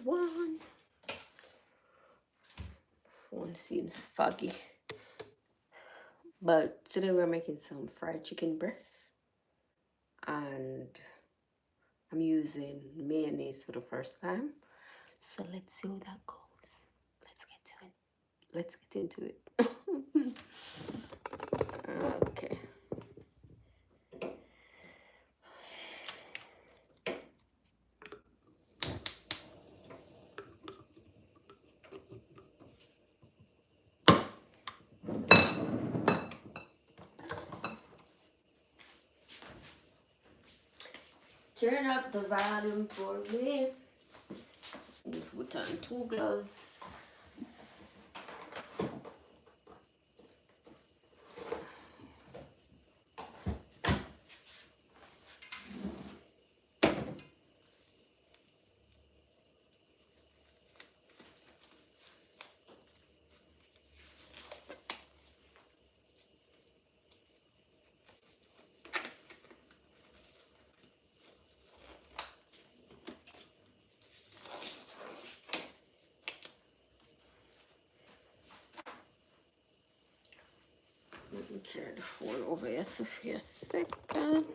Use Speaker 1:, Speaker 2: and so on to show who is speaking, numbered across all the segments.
Speaker 1: one. Phone seems foggy. But today we're making some fried chicken breasts. And I'm using mayonnaise for the first time. So let's see how that goes. Let's get to it. Let's get into it. Okay. Turn up the volume for me. Put on 2 gloves. Let me carry the phone over here for a second.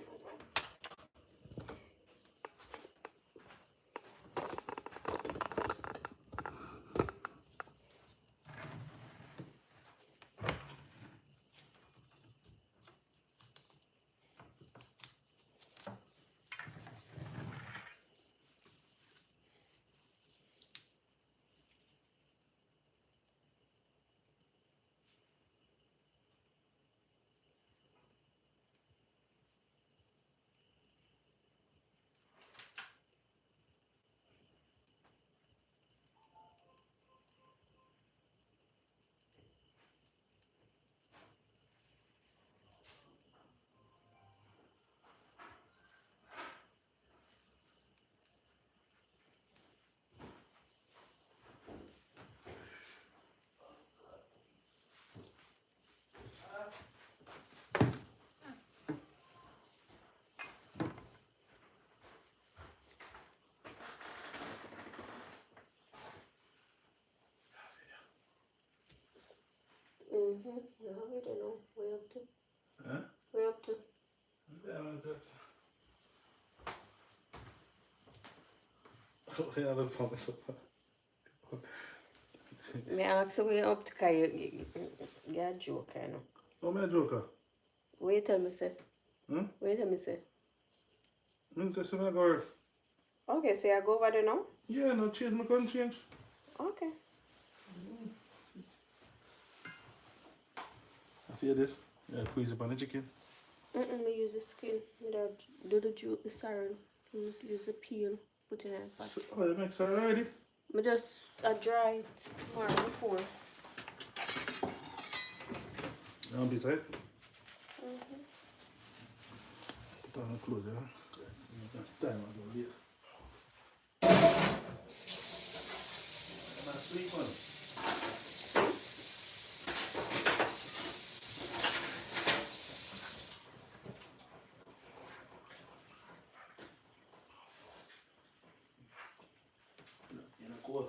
Speaker 1: No, we don't know. Way up to. Huh? Way up to.
Speaker 2: Yeah, look for myself.
Speaker 1: Me ask you way up to because you're a joker, you know.
Speaker 2: Oh, my joker.
Speaker 1: Wait till me say. Wait till me say.
Speaker 2: Just when I go.
Speaker 1: Okay, so you go over there now?
Speaker 2: Yeah, no change. I can't change.
Speaker 1: Okay.
Speaker 2: I feel this. Yeah, squeeze up on the chicken.
Speaker 1: Me use the skin. Me do the juice, the syrup. Use the peel. Put it in a pot.
Speaker 2: So, oh, you make sorry already?
Speaker 1: Me just dry it tomorrow before.
Speaker 2: Now beside. Put on the clothes, yeah. Time I go late. I'm not sleep on. Cool.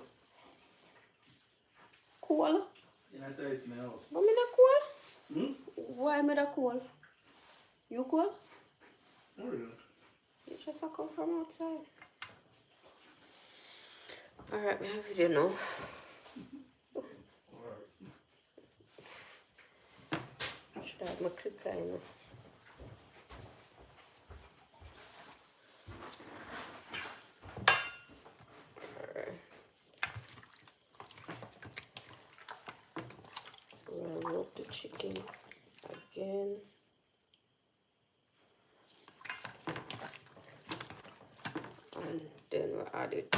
Speaker 1: Cool?
Speaker 2: In a tight in the house.
Speaker 1: But me not cool. Why me not cool? You cool?
Speaker 2: Oh, yeah.
Speaker 1: You just come from outside. Alright, me have video now. Should have my clicker, you know. Roll up the chicken again. And then we'll add it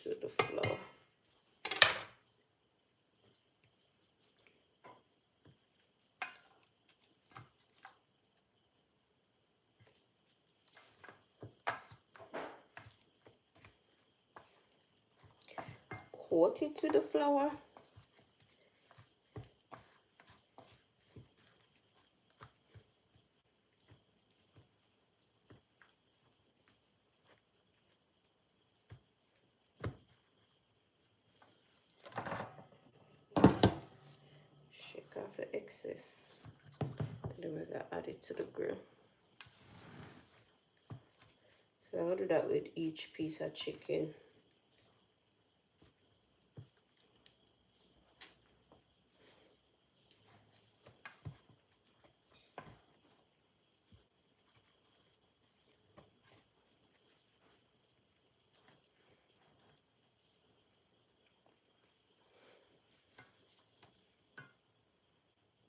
Speaker 1: to the flour. Coat it with the flour. off the excess. And then we're gonna add it to the grill. So I'm gonna do that with each piece of chicken.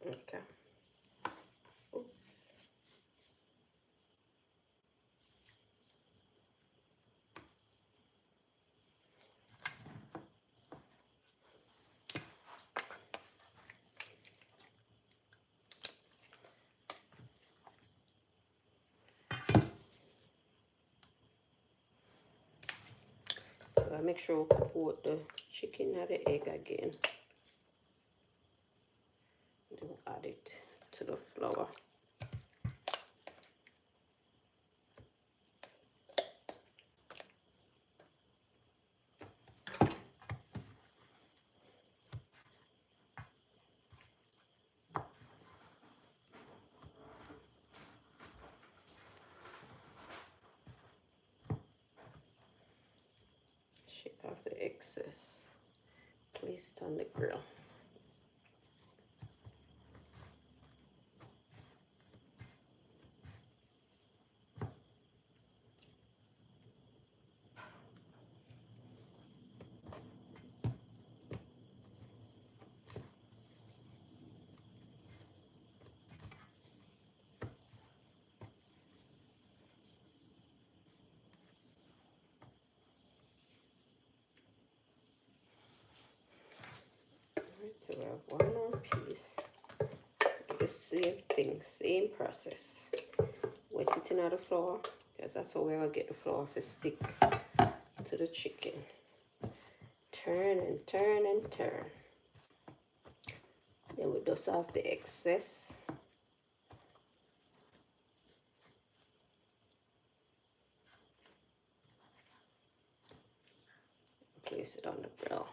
Speaker 1: Okay. Oops. So I make sure we coat the chicken and the egg again. Then add it to the flour. Shake off the excess. Place it on the grill. So we have one more piece. Do the same thing, same process. Wet it in the flour, because that's how we're gonna get the flour to stick to the chicken. Turn and turn and turn. Then we dust off the excess. Place it on the grill.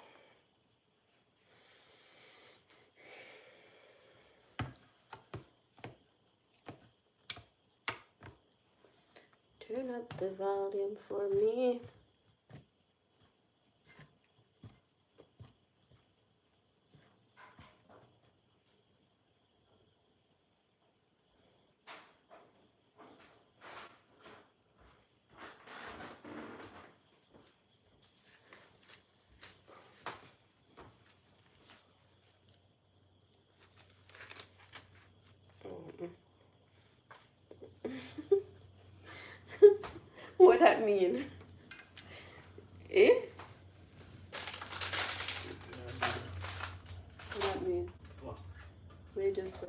Speaker 1: Turn up the volume for me. What that mean? Eh? What that mean?
Speaker 2: What?
Speaker 1: We just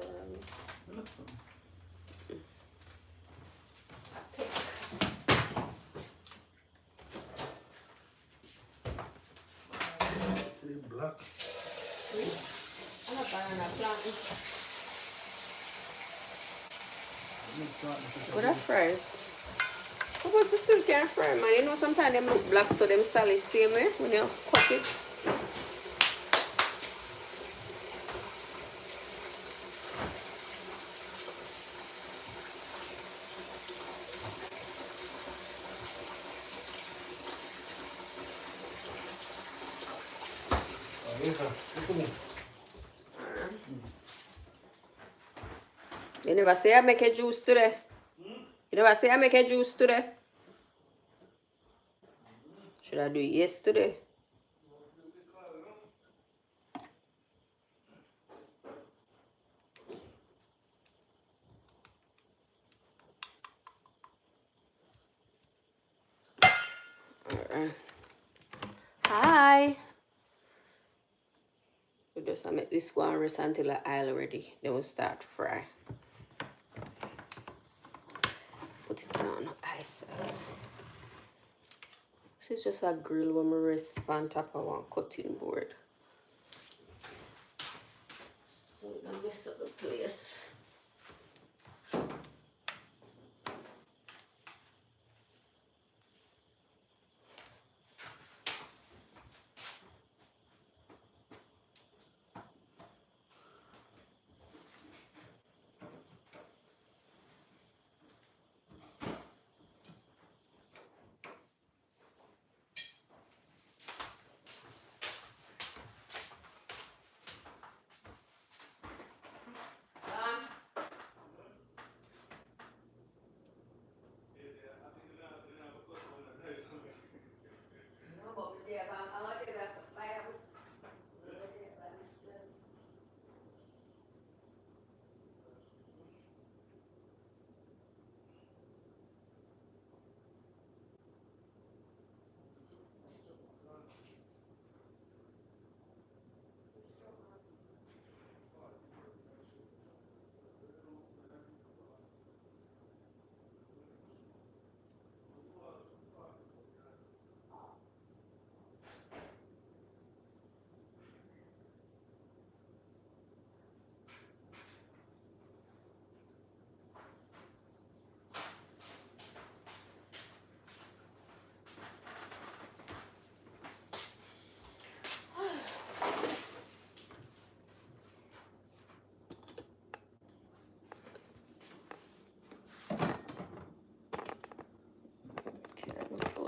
Speaker 2: Black.
Speaker 1: I'm not banana plant. What that fry? Because it still can't fry, man. You know sometimes them look black, so them salad same way when you cut it. You never say I make a juice today. You never say I make a juice today. Should I do it yesterday? Alright. Hi. We just make this go and rest until the oil ready. Then we'll start fry. Put it on the ice out. This is just a grill when we rest on top of one cutting board. So don't mess up the place.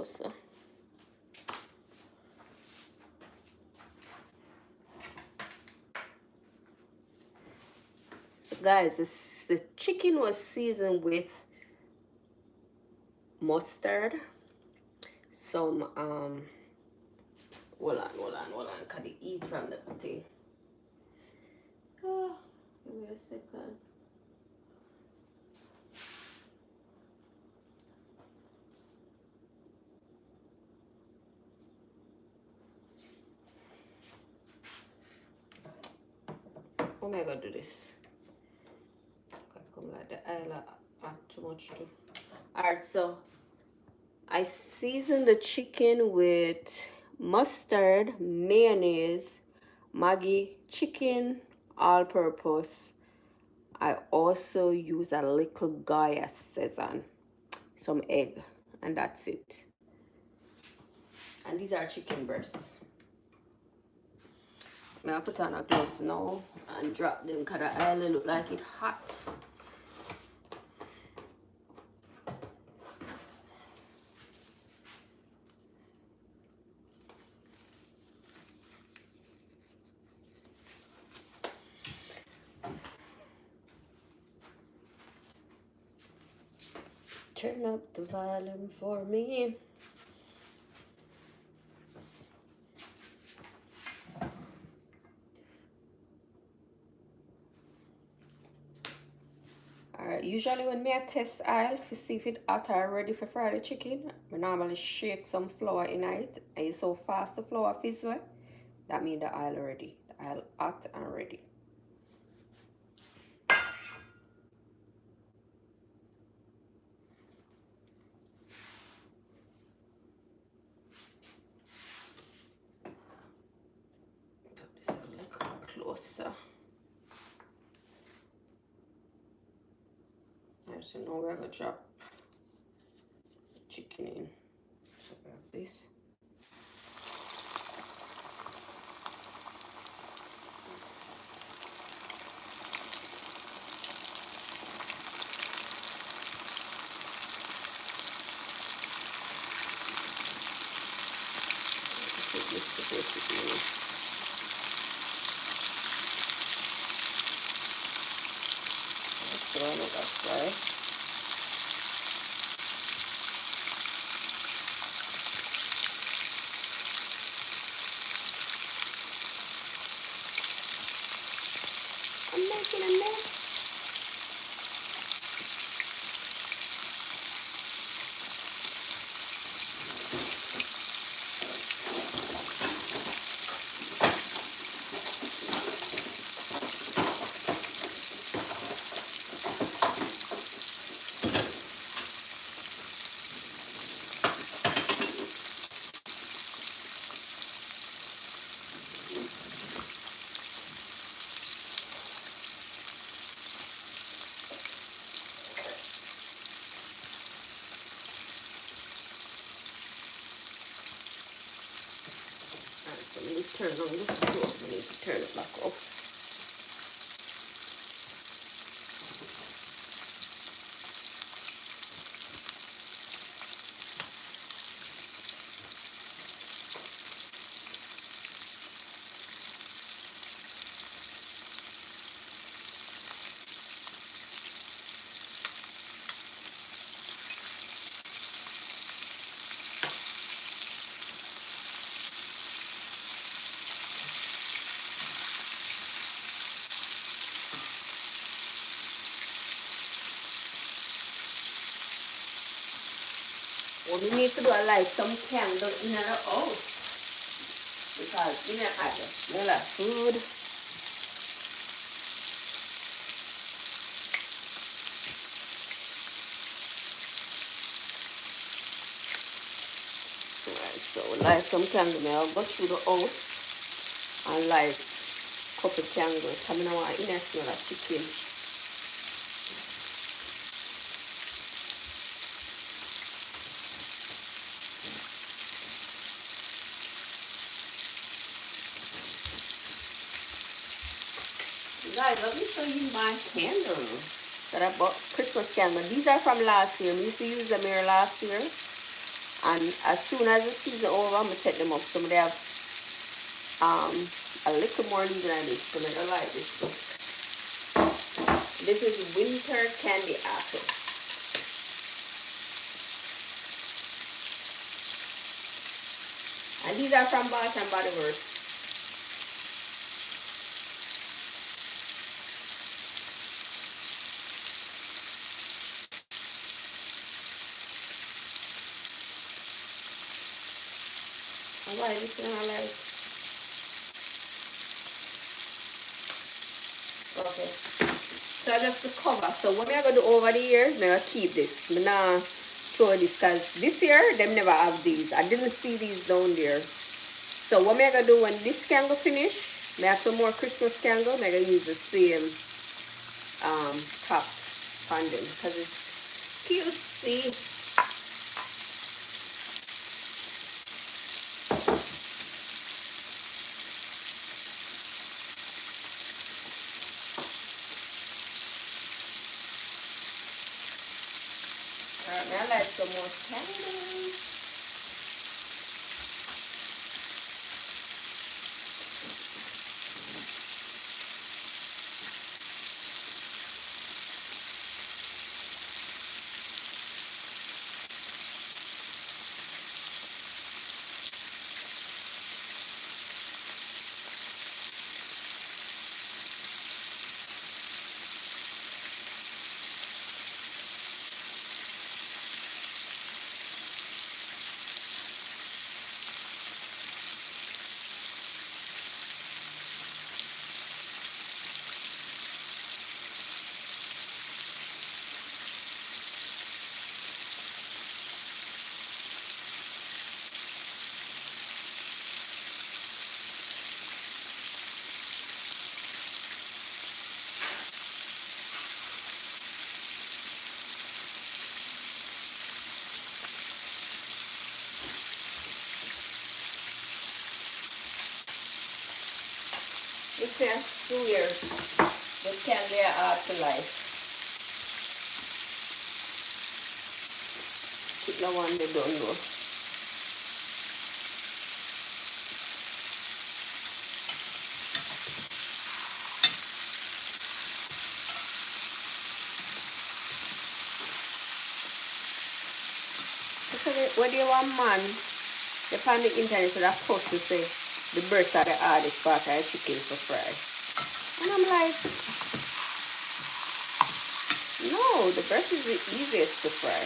Speaker 1: closer. So guys, the chicken was seasoned with mustard, some hold on, can I eat from the thing? Oh, give me a second. How am I gonna do this? Can't come like the aisle add too much too. Alright, so I seasoned the chicken with mustard, mayonnaise, Maggi chicken, all purpose. I also use a little Goya Szechuan, some egg, and that's it. And these are chicken breasts. I'm gonna put on a gloves now and drop them because the oil look like it hot. Turn up the volume for me. Alright, usually when me test oil to see if it hot or ready for fry the chicken, I normally shake some flour in it, and it's so fast the flour fizzle, that means the oil ready. The oil hot and ready. Put this a little closer. Alright, so now we're gonna drop the chicken in. So we have this. That's right. I'm making a mess. Let me turn on the stove. I need to turn it back off. What we need to do is light some candle in our house. Because in I can smell of food. Alright, so light some candle. I'll go through the house and light a couple candles. I don't want to smell of chicken. Guys, let me show you my candles that I bought, Christmas candles. These are from last year. I used to use them here last year. And as soon as the season over, I'm gonna take them up. So they have a little more leaves than this. So I don't like this. This is winter candy apple. And these are from Bath and Body Works. I like this one, I like. Okay. So just the cover. So what I'm going to do over the years, I'm going to keep this. I'm not throw this because this year, them never have these. I didn't see these down there. So what I'm going to do when this candle finish, I have some more Christmas candle. I'm going to use the same top on them because it's cute. See? Alright, now I like some more candles. It's a swear the candy are to life. Keep the one they don't know. When you want man, the on the internet for that post to say the breasts are the hardest part of the chicken for fry. And I'm like, no, the breast is the easiest to fry.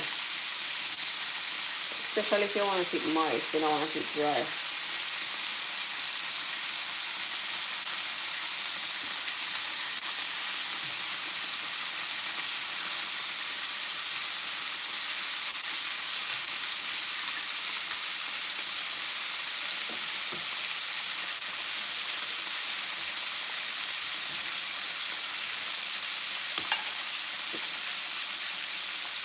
Speaker 1: Especially if you want it moist, you don't want it dry.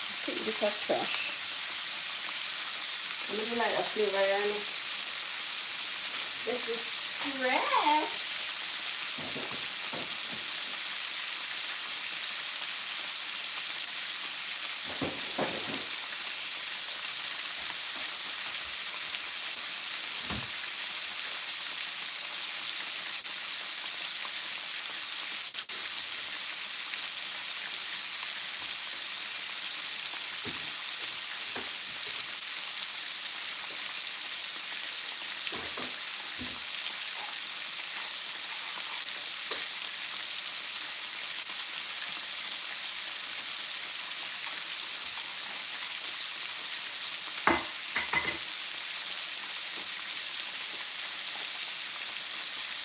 Speaker 1: I think this is trash. I really like a flavor on it. This is trash.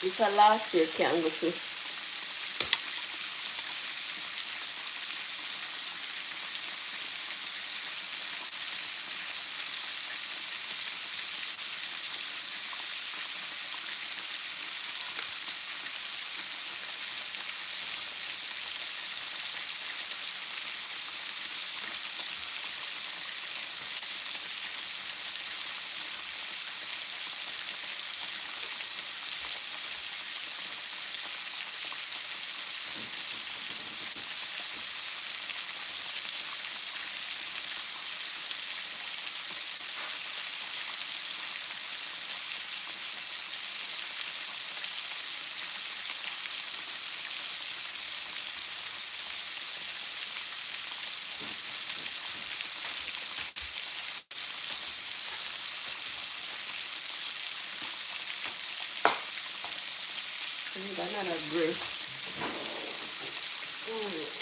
Speaker 1: It's a last year can't go to. Need another grip. Mm.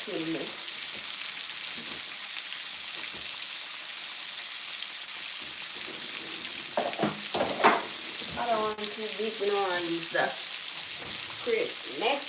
Speaker 1: Kill me. I don't want to deep in all this stuff. Create mess.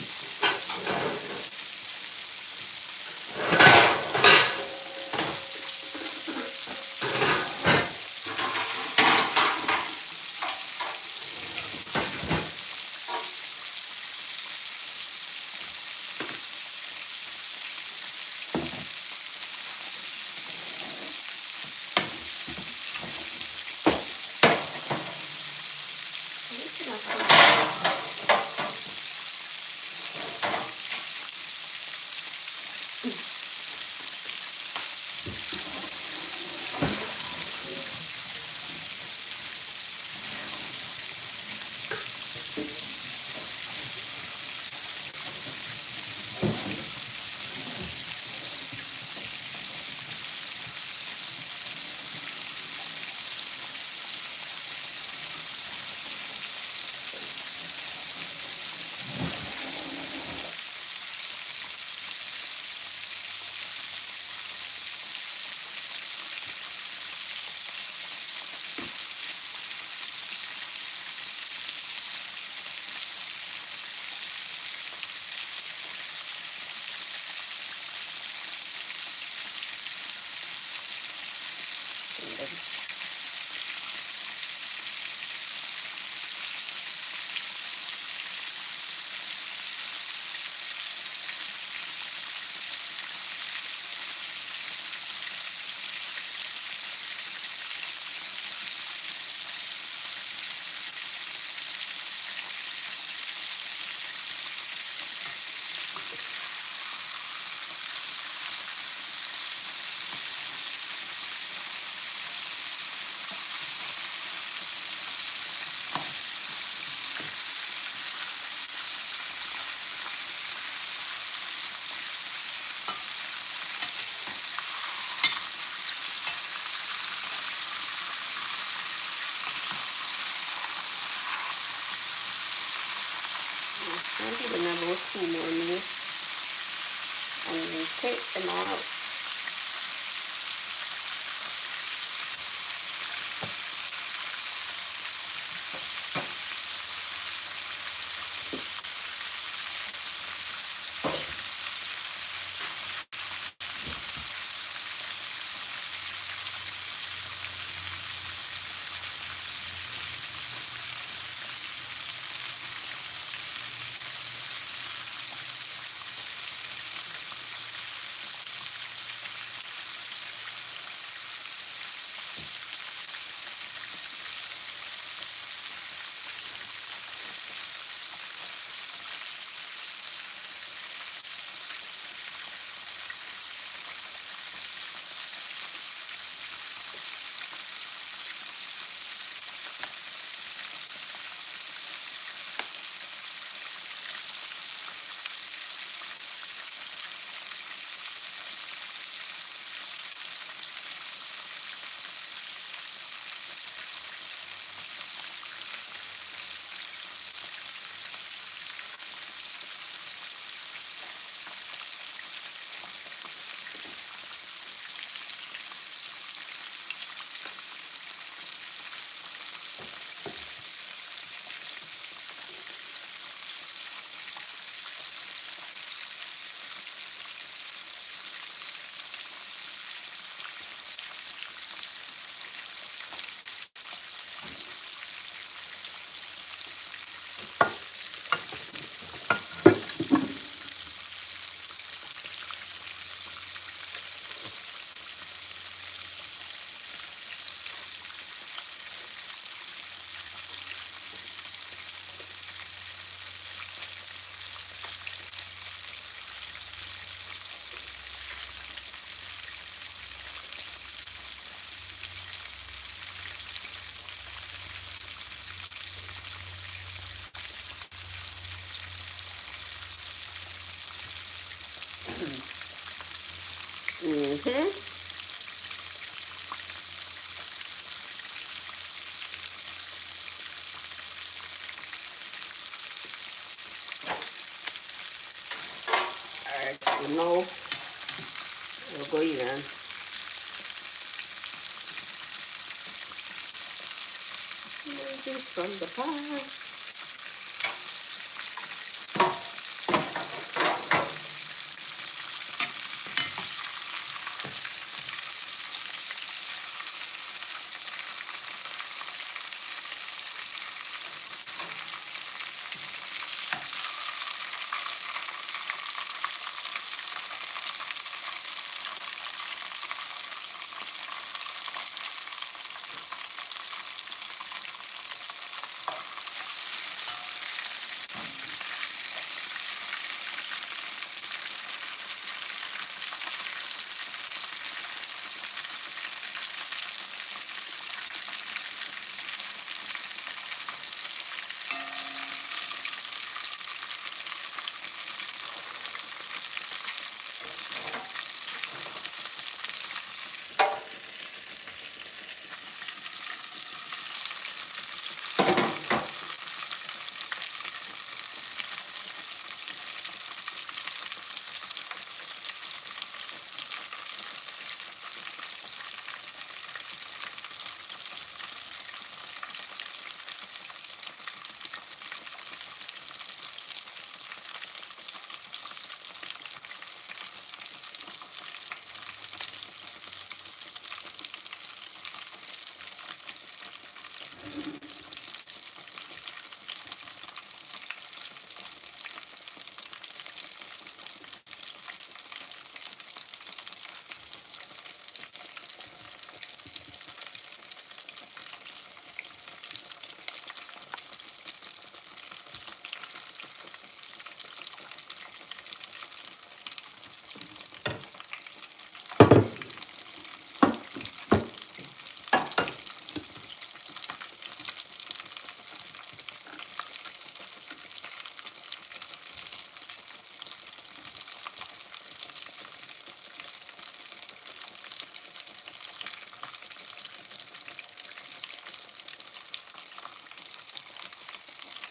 Speaker 1: I'm giving them about 2 more minutes and then take them out. Alright, so now we'll go in and remove this from the pan.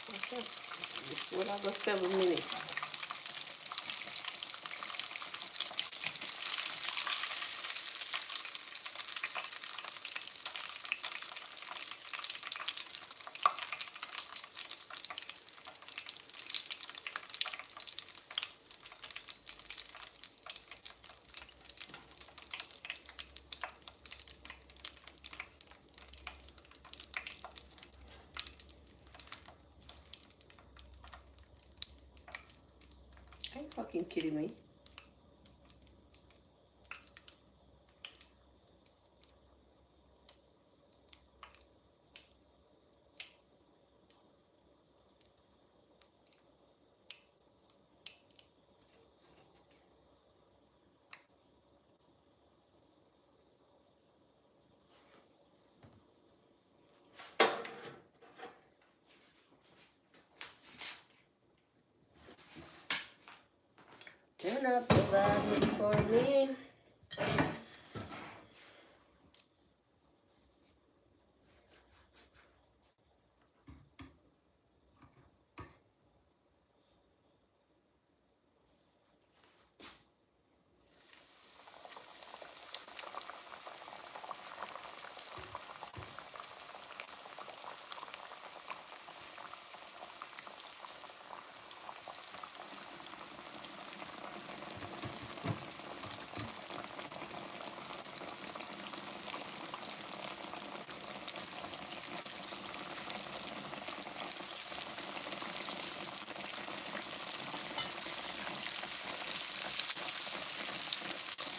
Speaker 1: Okay. This will have 7 minutes. Are you fucking kidding me? Turn up the volume for me.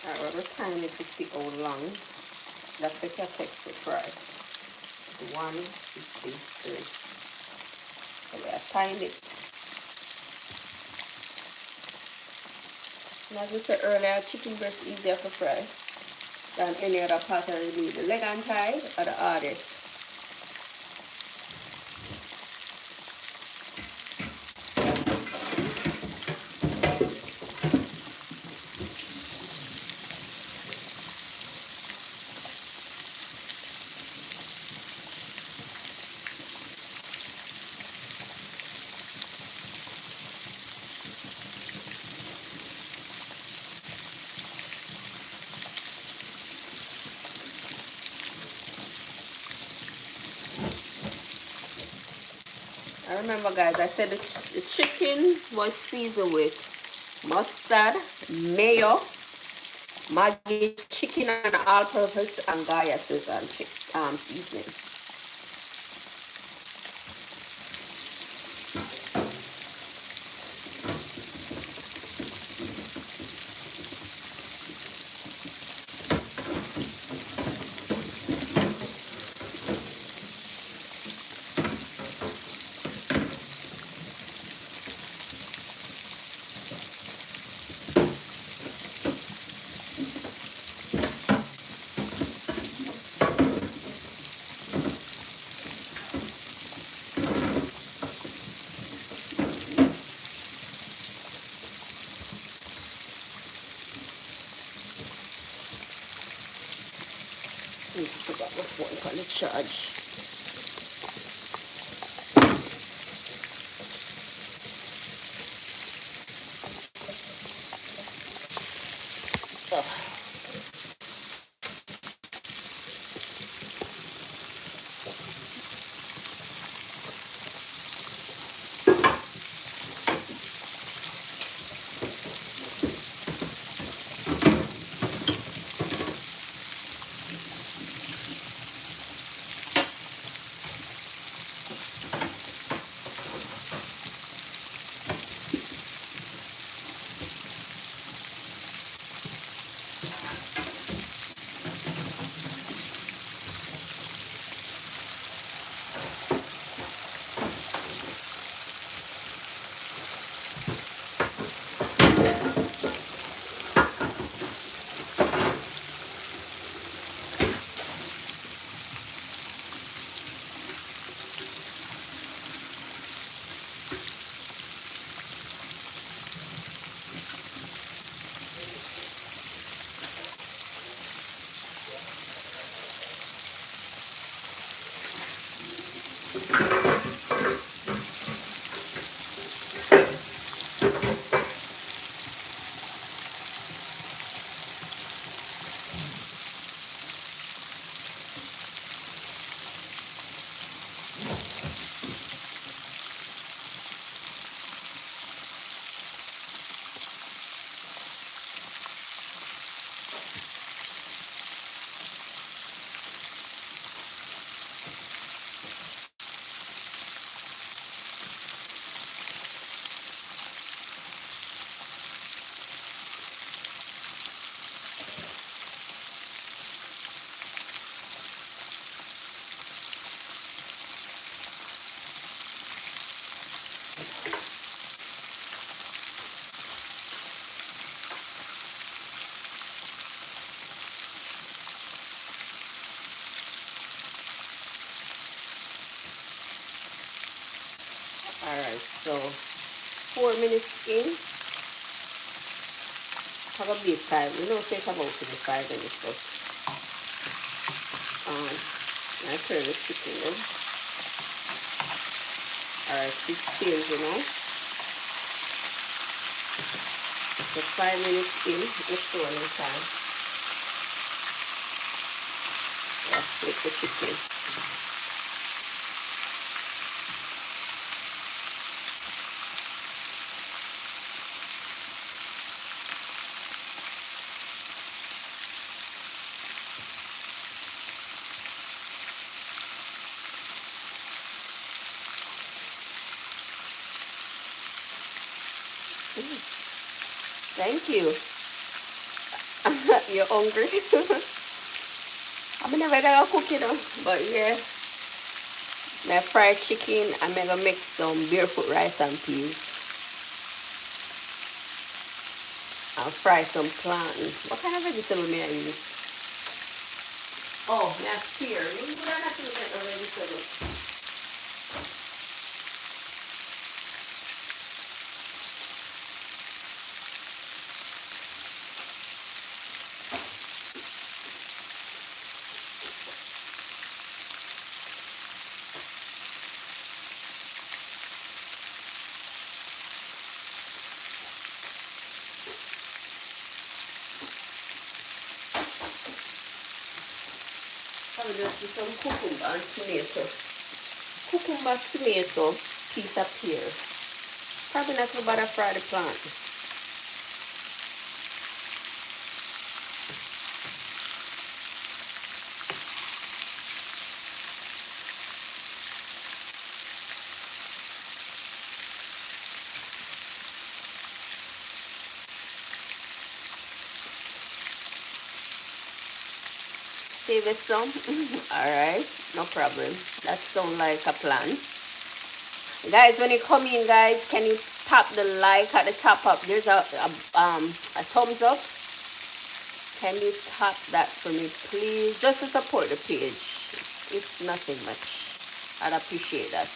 Speaker 1: Alright, we're time it to see how long that's the take to fry. 153. So we have time it. And as we said earlier, chicken breast easier to fry than any other part of the meat. The leg and thigh are the hardest. Remember, guys, I said the chicken was seasoned with mustard, mayo, Maggi chicken and all-purpose, and Gaia Szechuan seasoning. I need to put that phone on the charge. Oh. Alright, so 4 minutes in. Have a bit time. We don't take about 25 minutes, but I turn the chicken in. Alright, it's changed, So 5 minutes in, it's still in time. Let's flip the chicken. Thank you. You're hungry? I'm never gonna cook, but yeah. My fried chicken, I'm gonna make some barefoot rice and peas. I'll fry some plantain. What kind of vegetable may I use? Oh, not pear. You would have to get a vegetable. I will just do some cucumber and tomato. Cucumber, tomato, piece appear. Probably not too bad to fry the plant. Save it some. Alright, no problem. That sounds like a plan. Guys, when you come in, guys, can you tap the like at the top up? There's a thumbs up. Can you tap that for me, please? Just to support the page. It's nothing much. I'd appreciate that.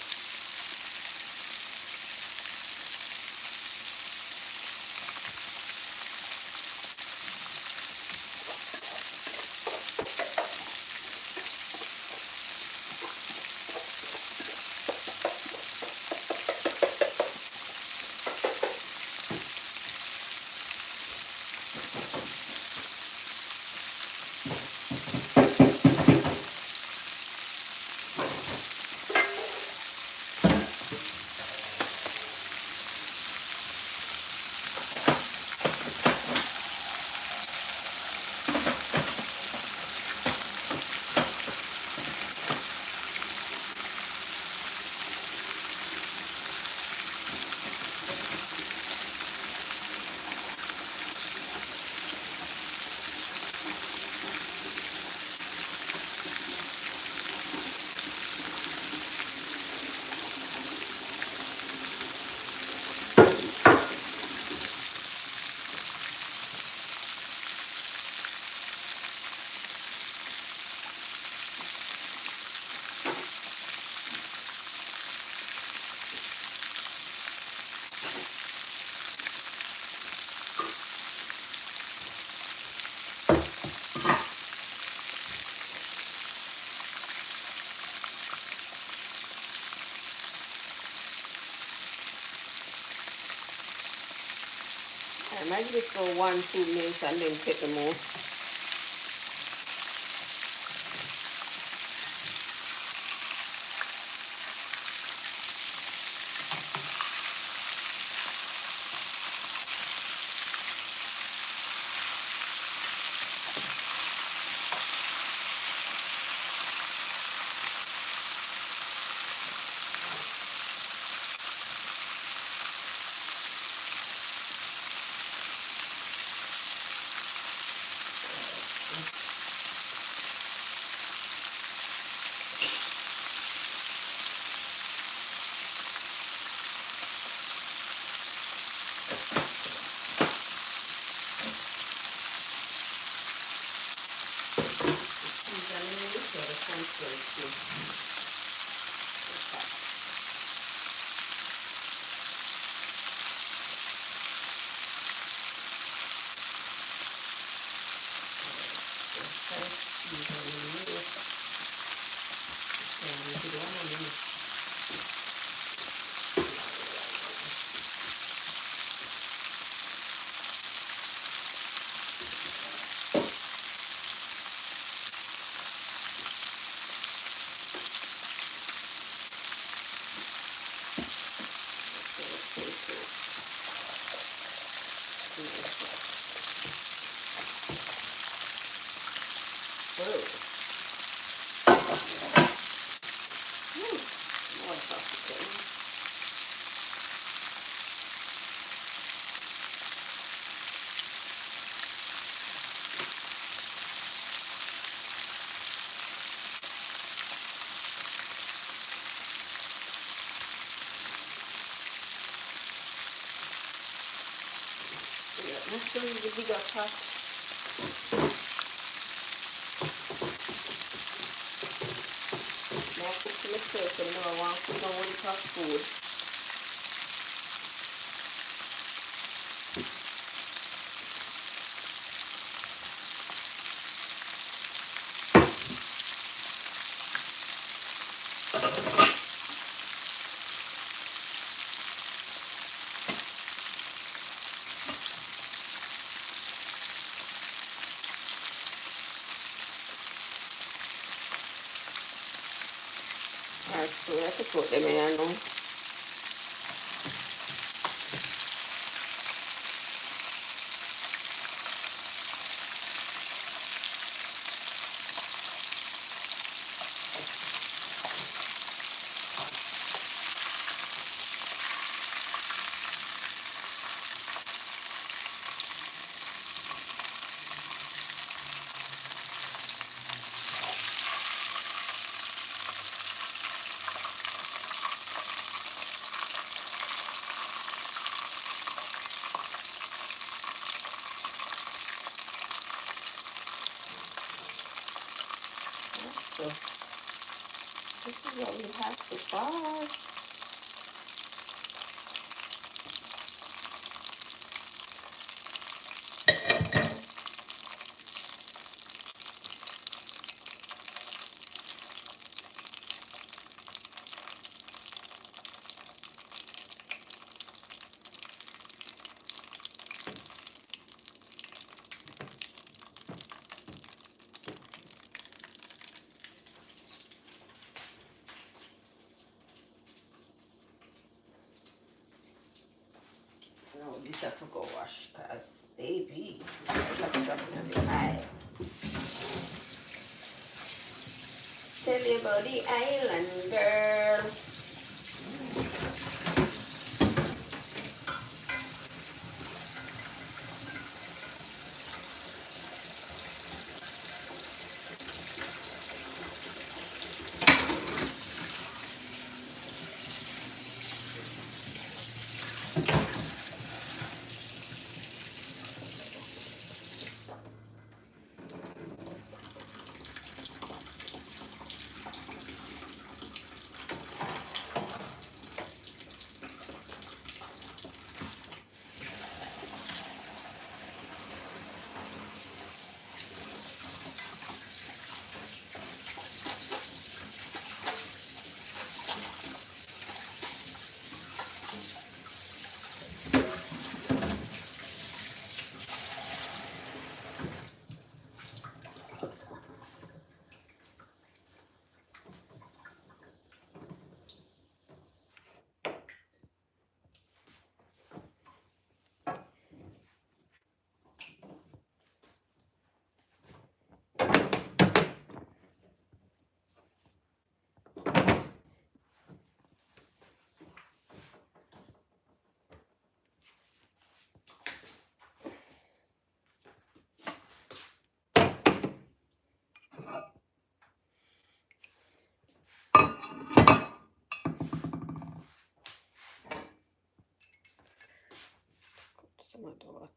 Speaker 1: I might just for 1-2 minutes and then take them off. Let's do the bigger pot. Now cook myself and now I want to cook my own pot food. Alright, so I have to put them in now. what we have so far. No, this have to go wash, cause baby, I got dropping every eye. Tell you about the island girl. Some of the water.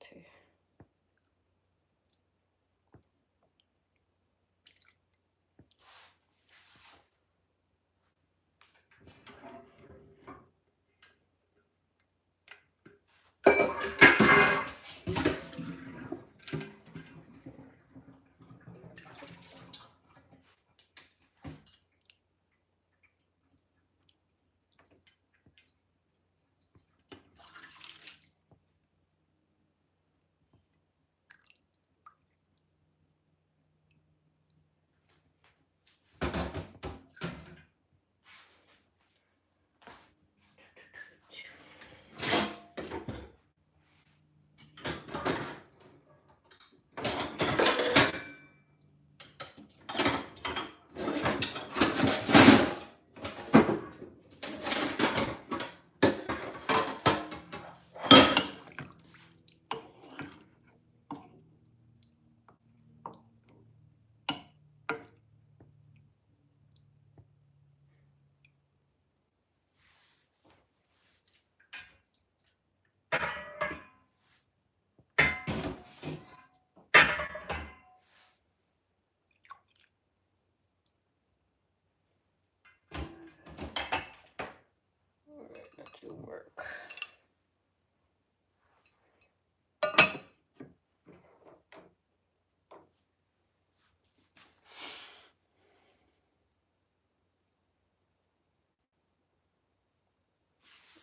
Speaker 1: Alright, that will work.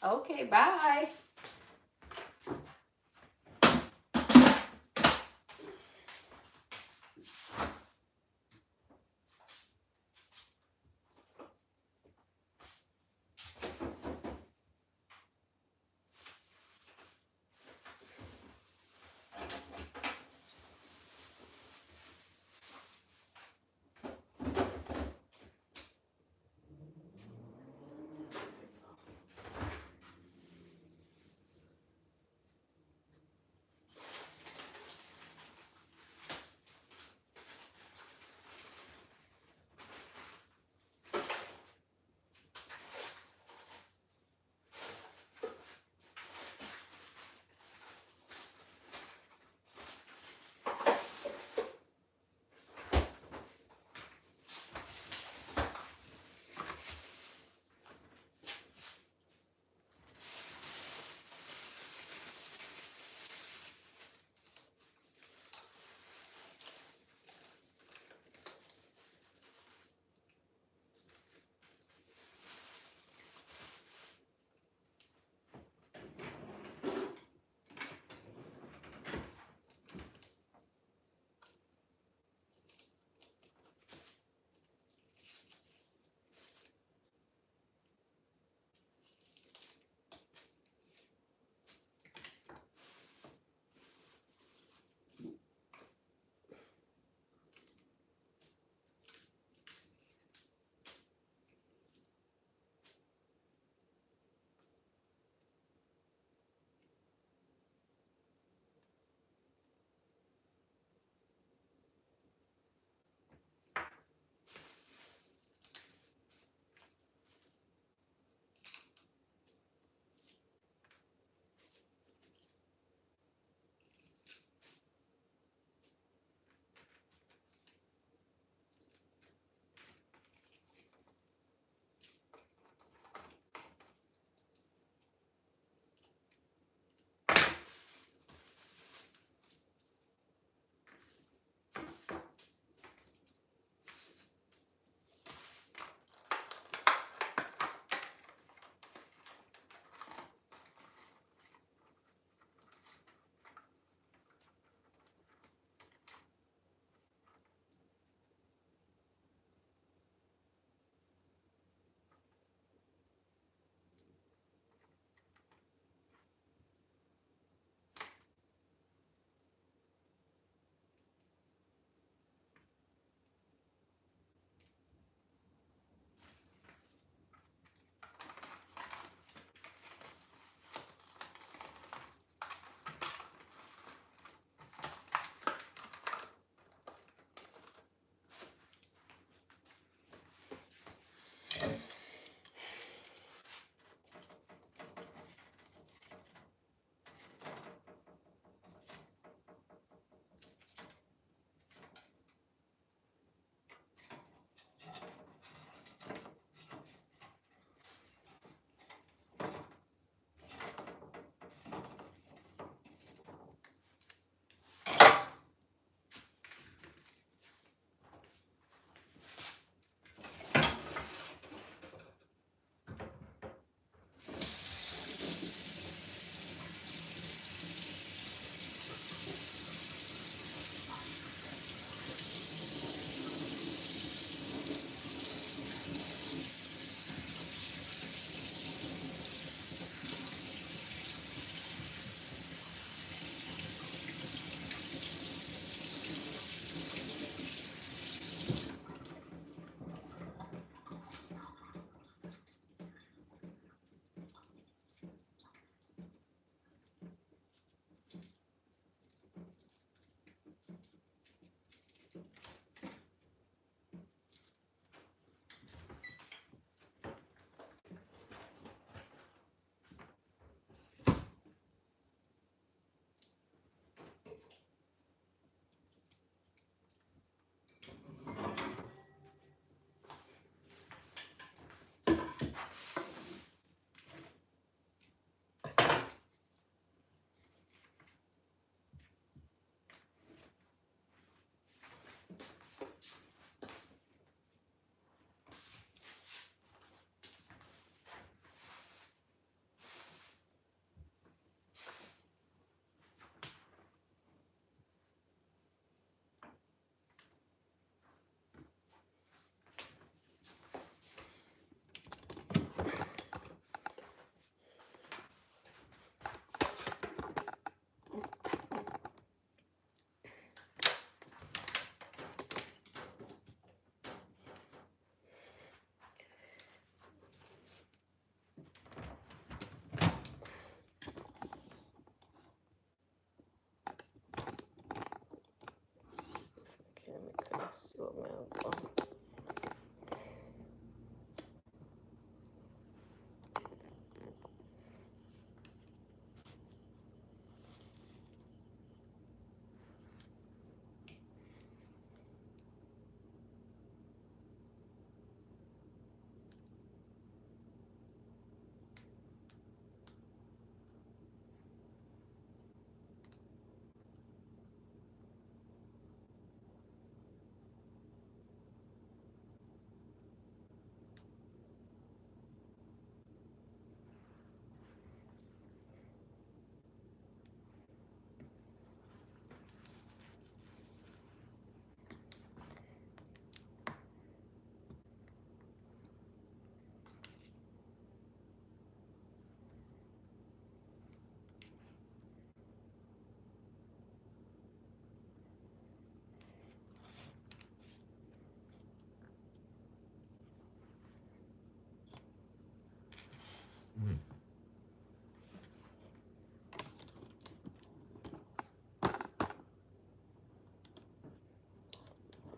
Speaker 1: Okay, bye.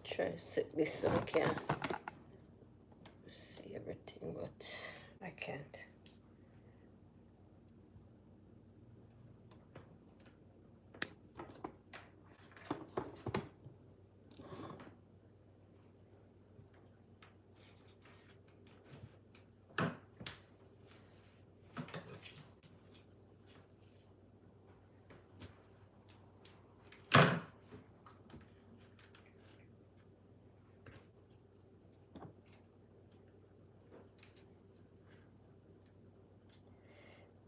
Speaker 1: Try to sit this so I can see everything, but I can't.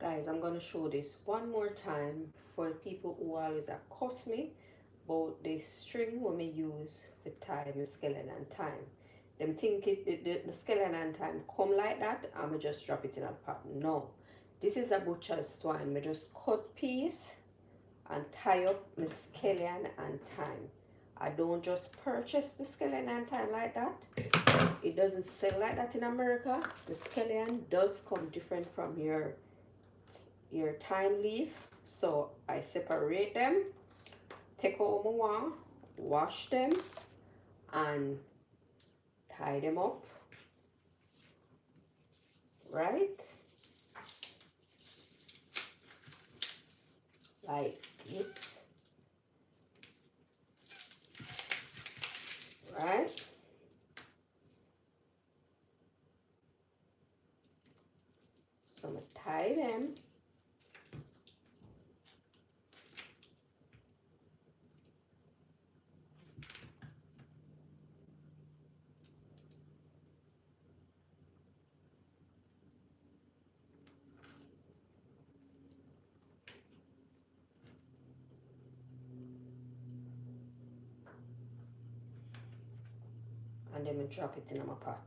Speaker 1: Guys, I'm gonna show this one more time for the people who always accost me about the string when we use for tie my skeleton time. Them think the skeleton time come like that and we just drop it in a pot. No. This is a butcher's twine. We just cut piece and tie up my skeleton and time. I don't just purchase the skeleton and time like that. It doesn't sell like that in America. The skeleton does come different from your time leaf, so I separate them, take out my one, wash them and tie them up, right, like this, right. So I'm gonna tie them. And then I drop it in my pot.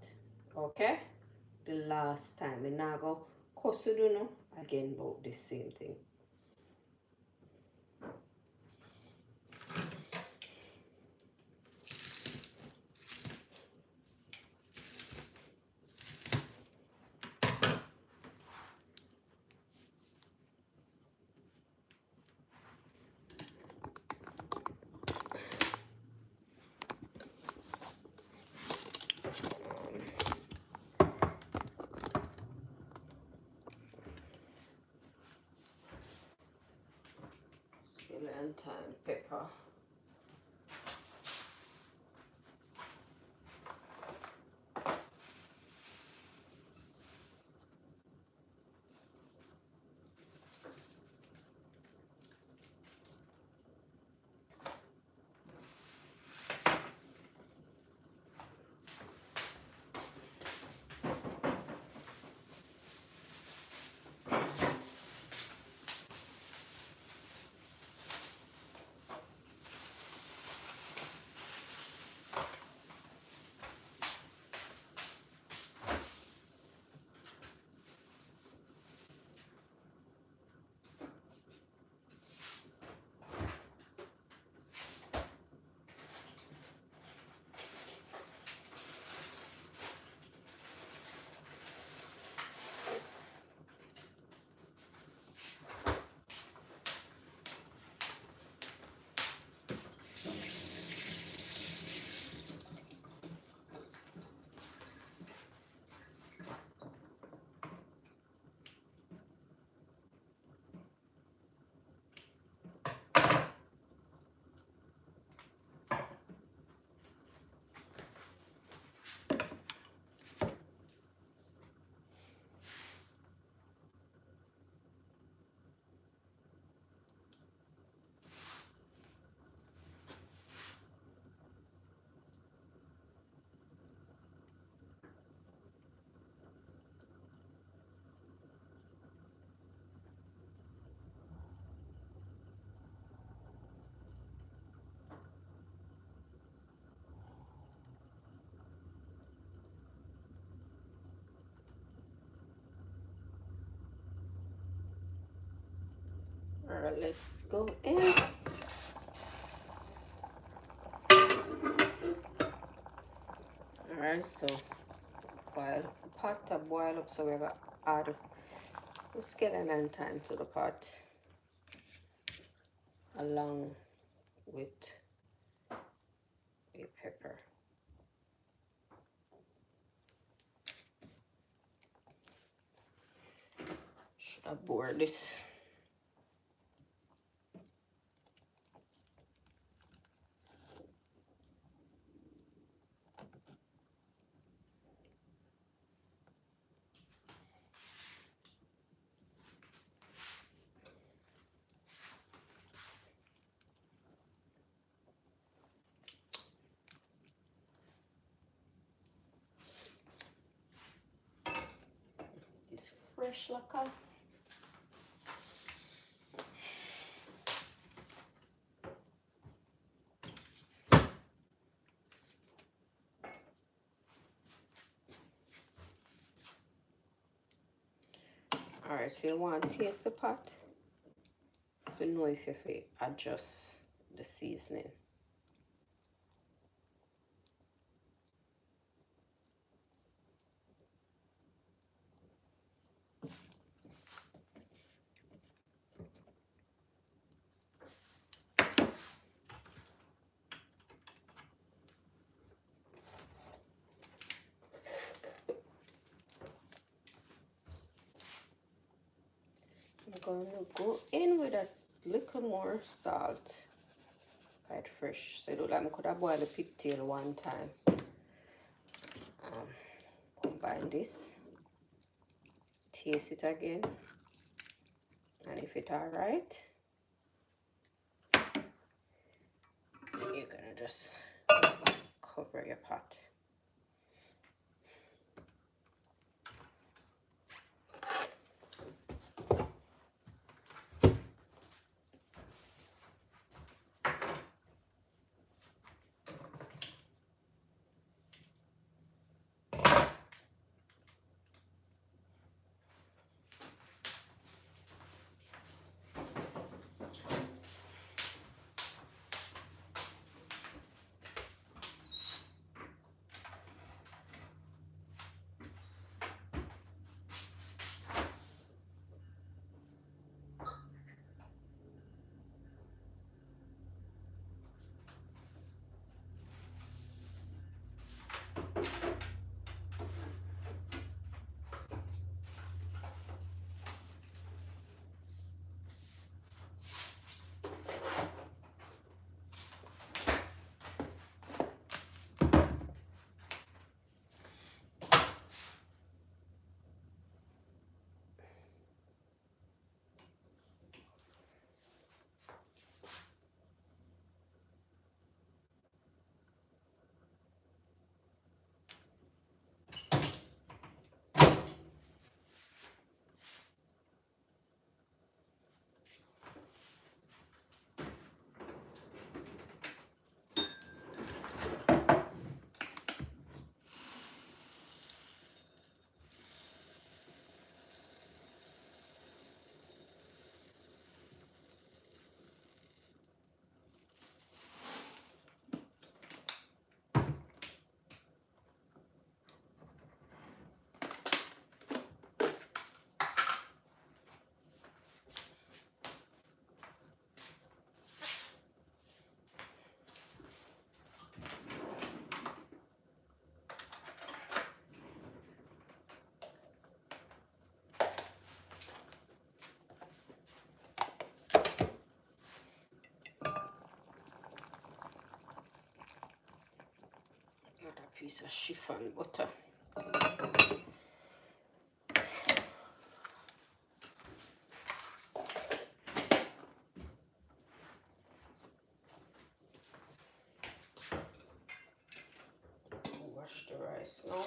Speaker 1: Okay? The last time. And now go kosudu again about the same thing. Skeleton time pepper. All right, let's go in. All right, so while the pot boil up, so we're gonna add the skeleton and thyme to the pot along with a pepper. Should I board this? This fresh lacquer. Alright, so you want to taste the pot to know if you have to adjust the seasoning. I'm going to go in with a little more salt. Quite fresh. So I could have boiled the pigtail one time. Combine this. Taste it again. And if it's alright, you're gonna just cover your pot. Another piece of chiffon butter. Wash the rice now.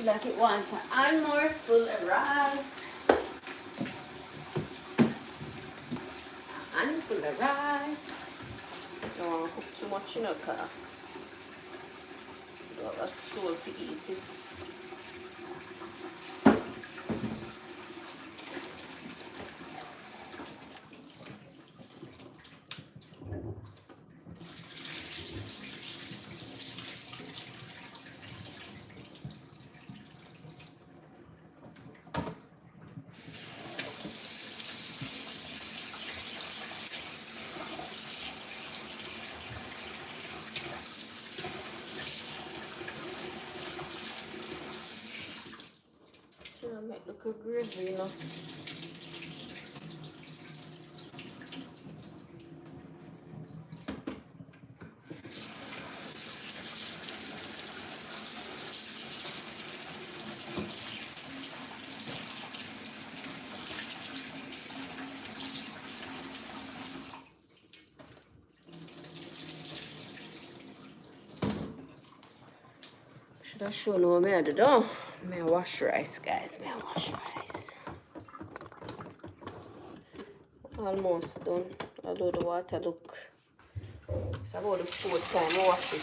Speaker 1: Like it want to add more full of rice. And full of rice. Don't want to cook too much, you know, because you have a soul to eat it. Should I make like a gravy, you know? Should I show you what I do though? May I wash rice, guys? May I wash rice? Almost done. Although the water look. It's about the fourth time I wash it.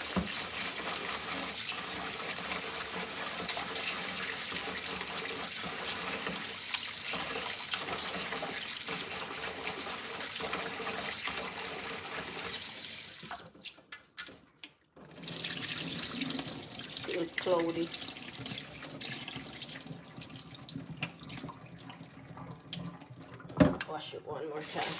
Speaker 1: Still cloudy. Wash it one more time.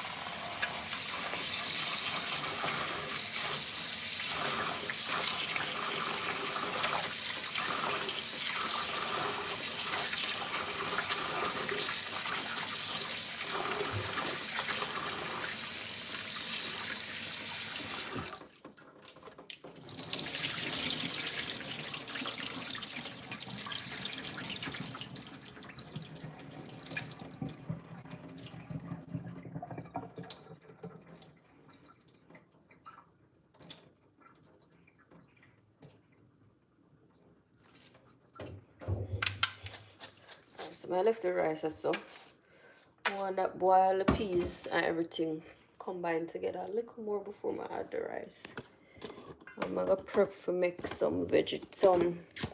Speaker 1: So I left the rice so I want that boil the peas and everything combined together a little more before I add the rice. I'm gonna prep for make some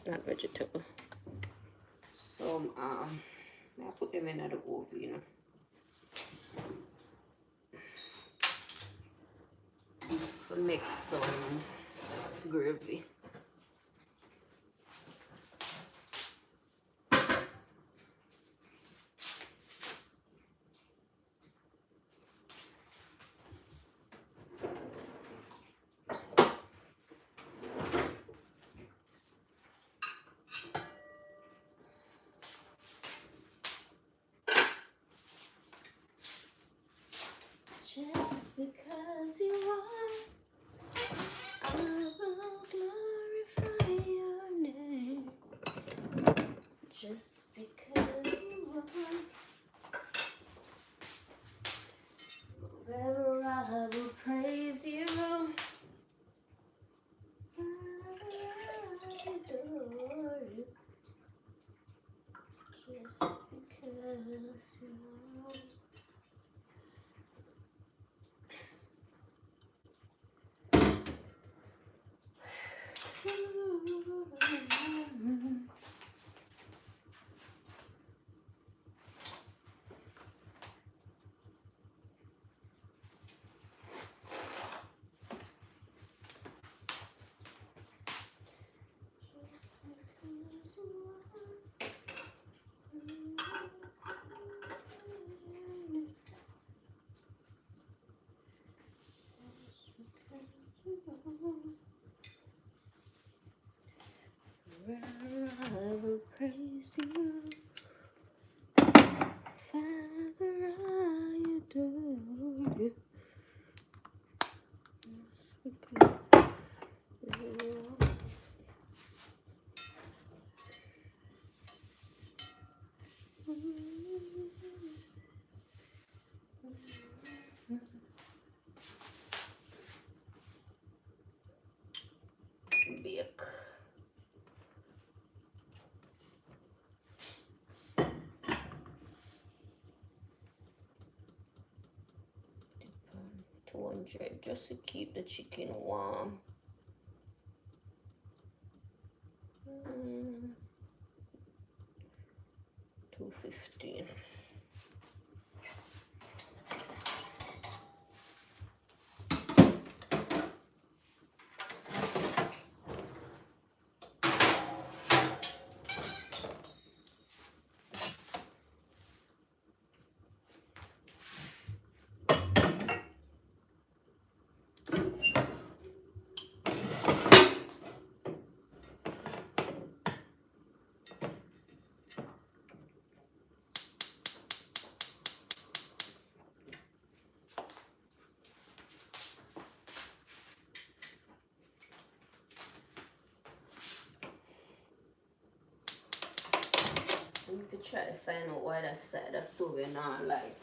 Speaker 1: not vegetable. Some I put them in the oven, you know. For make some gravy. Just because you are, I will glorify your name. Just because you are, forever I will praise you. I adore you. Just because you are. Forever I will praise you. Father, I adore you. Bake. 200 just to keep the chicken warm. 215. We could try to find out why that side of stove is not light.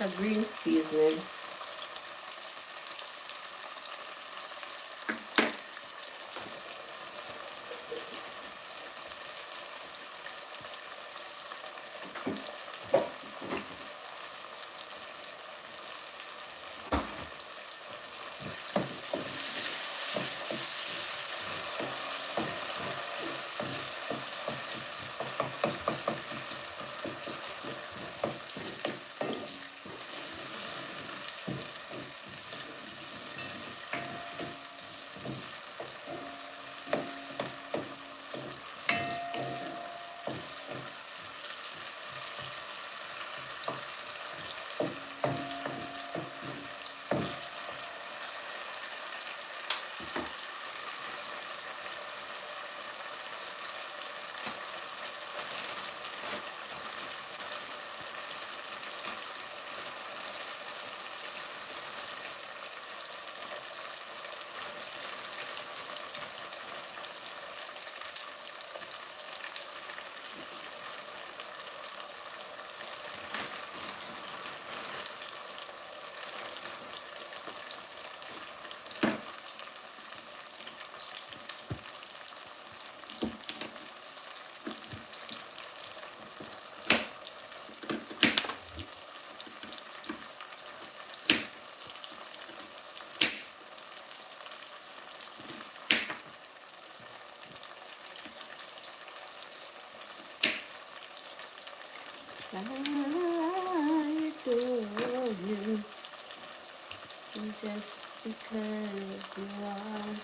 Speaker 1: A green seasoning. I adore you just because you are.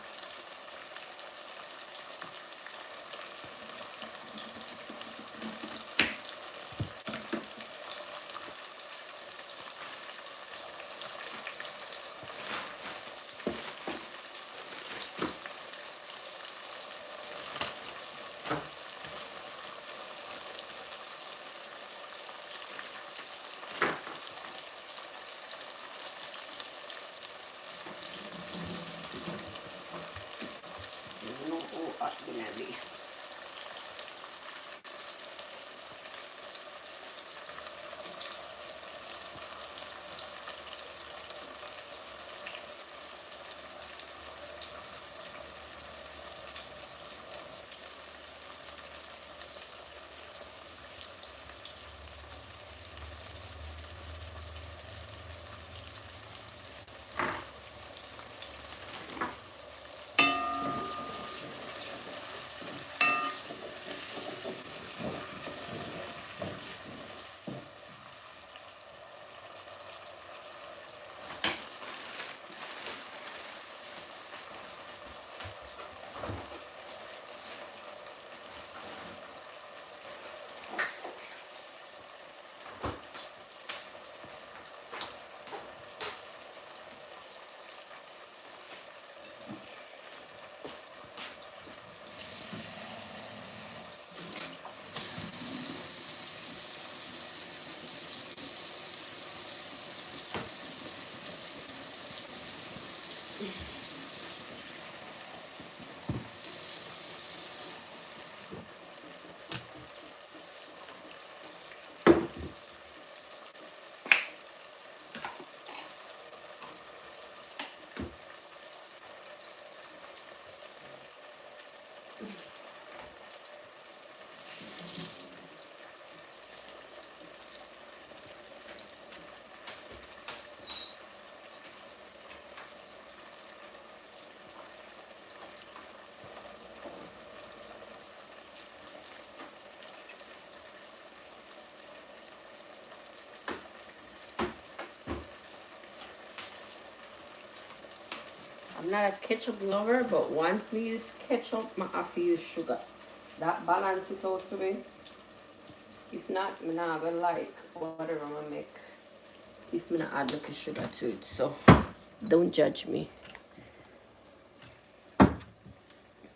Speaker 1: No, ordinary. I'm not a ketchup lover, but once me use ketchup, I have to use sugar. That balance it out for me. If not, I'm not gonna like whatever I'm gonna make. If I'm not add little sugar to it, so don't judge me. I'm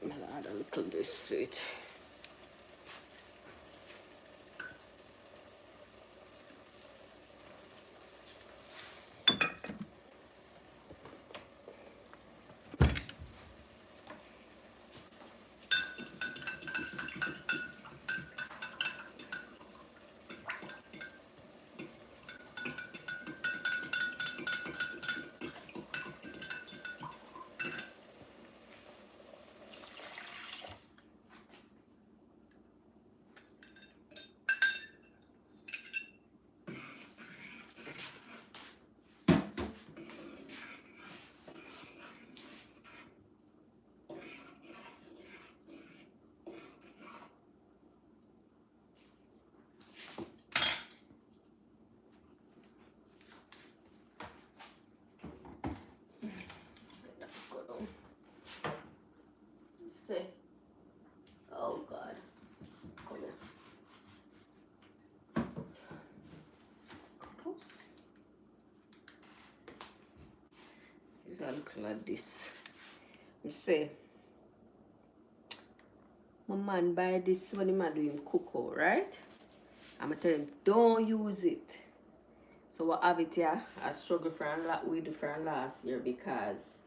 Speaker 1: gonna add a little this to it. use a little of this. You say, my man buy this when him a do him cocoa, right? I'ma tell him, don't use it. So what have it here? I struggle with it from last year because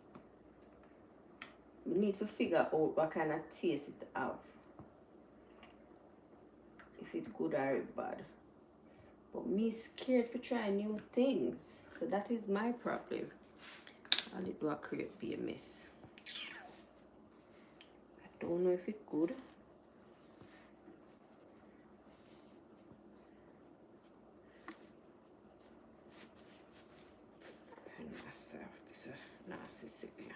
Speaker 1: we need to figure out what kind of taste it have. If it's good or it's bad. But me scared to try new things. So that is my problem. All it do a create be a mess. I don't know if it's good. Nasty. This is nasty sickly.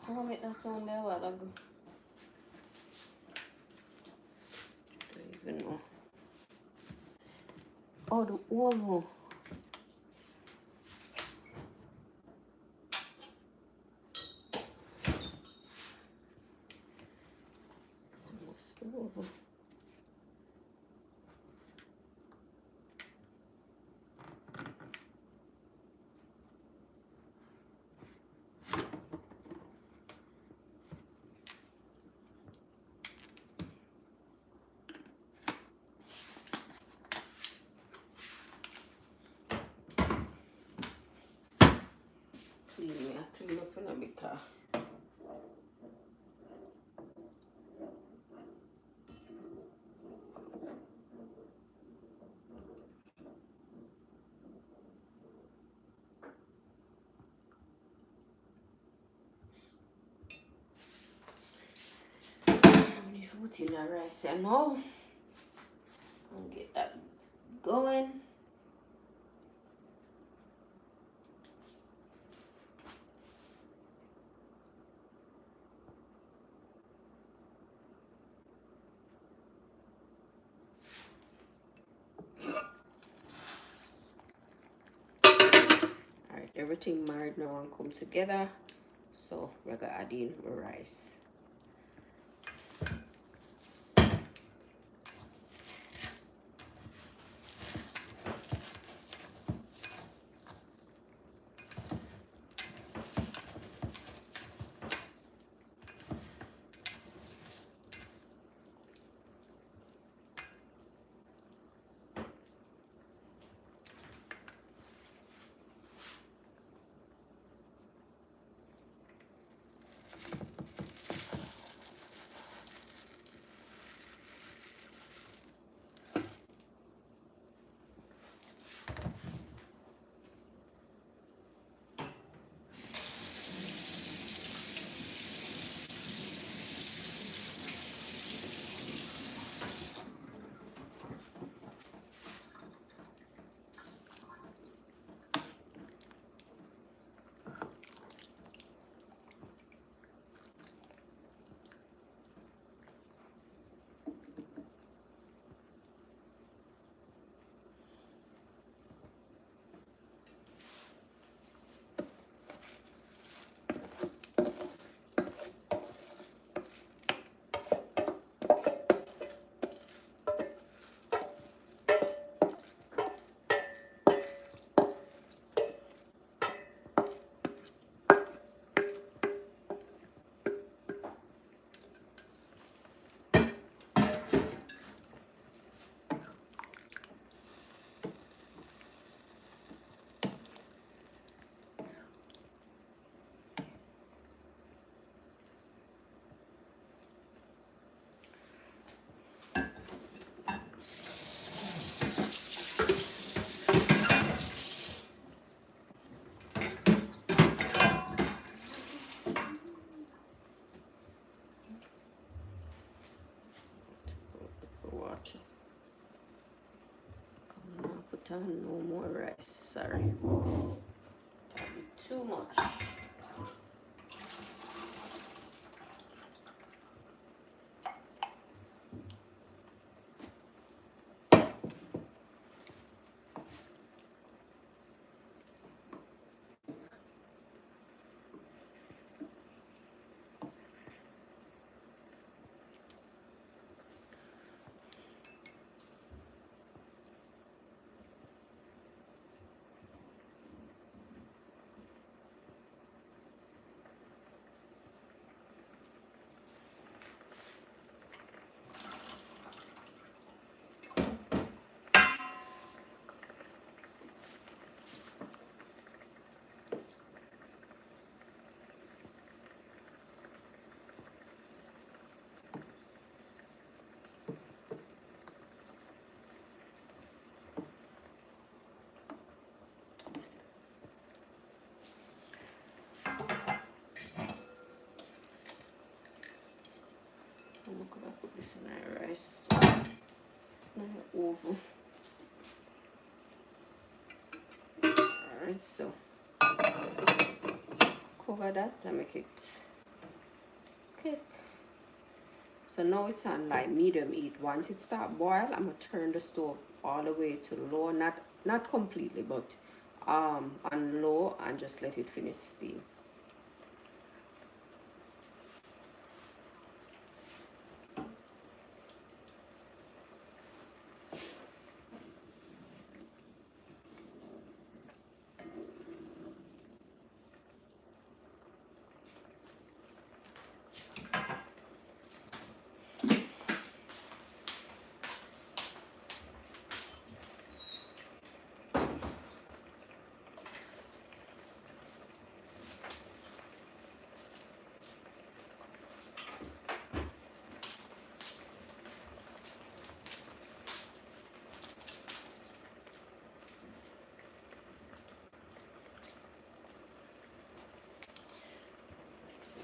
Speaker 1: How make that sound there a while ago? Don't even know. Oh, the oven. What's the oven? Clean up in a bit. I need to put in the rice now and get that going. Alright, everything married now and come together. So we're gonna add in the rice. Water. Come on, put on no more rice. Sorry. Too much. This one I rice. My oven. Alright, so cover that and make it cook. So now it's on like medium heat. Once it start boil, I'm gonna turn the stove all the way to low, not completely, but on low, and just let it finish steam.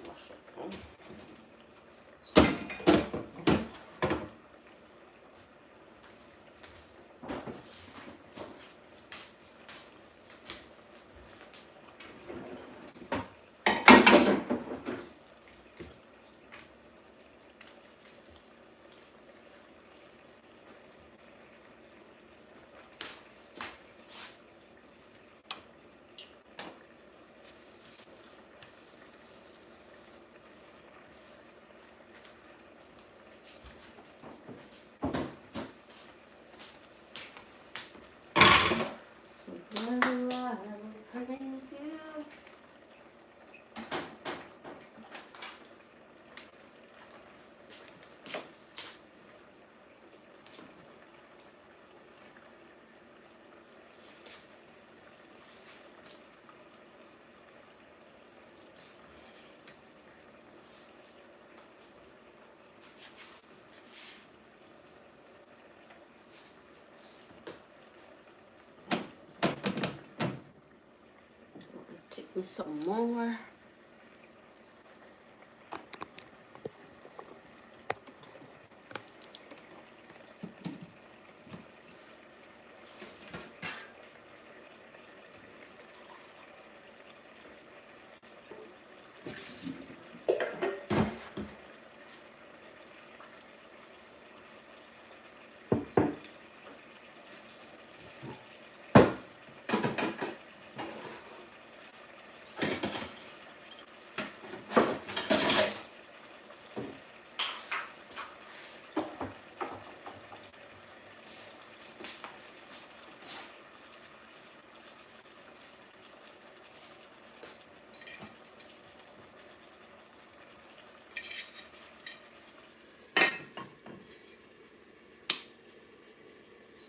Speaker 1: Wash it down. Take some more.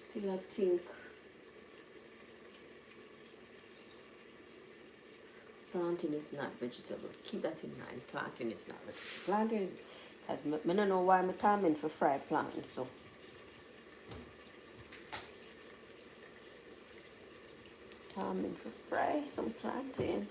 Speaker 1: Still, I think plantain is not vegetable. Keep that in mind. Plantain is not vegetable. Plantain, because I don't know why I'm timing for fried plantain. So timing for fry some plantain.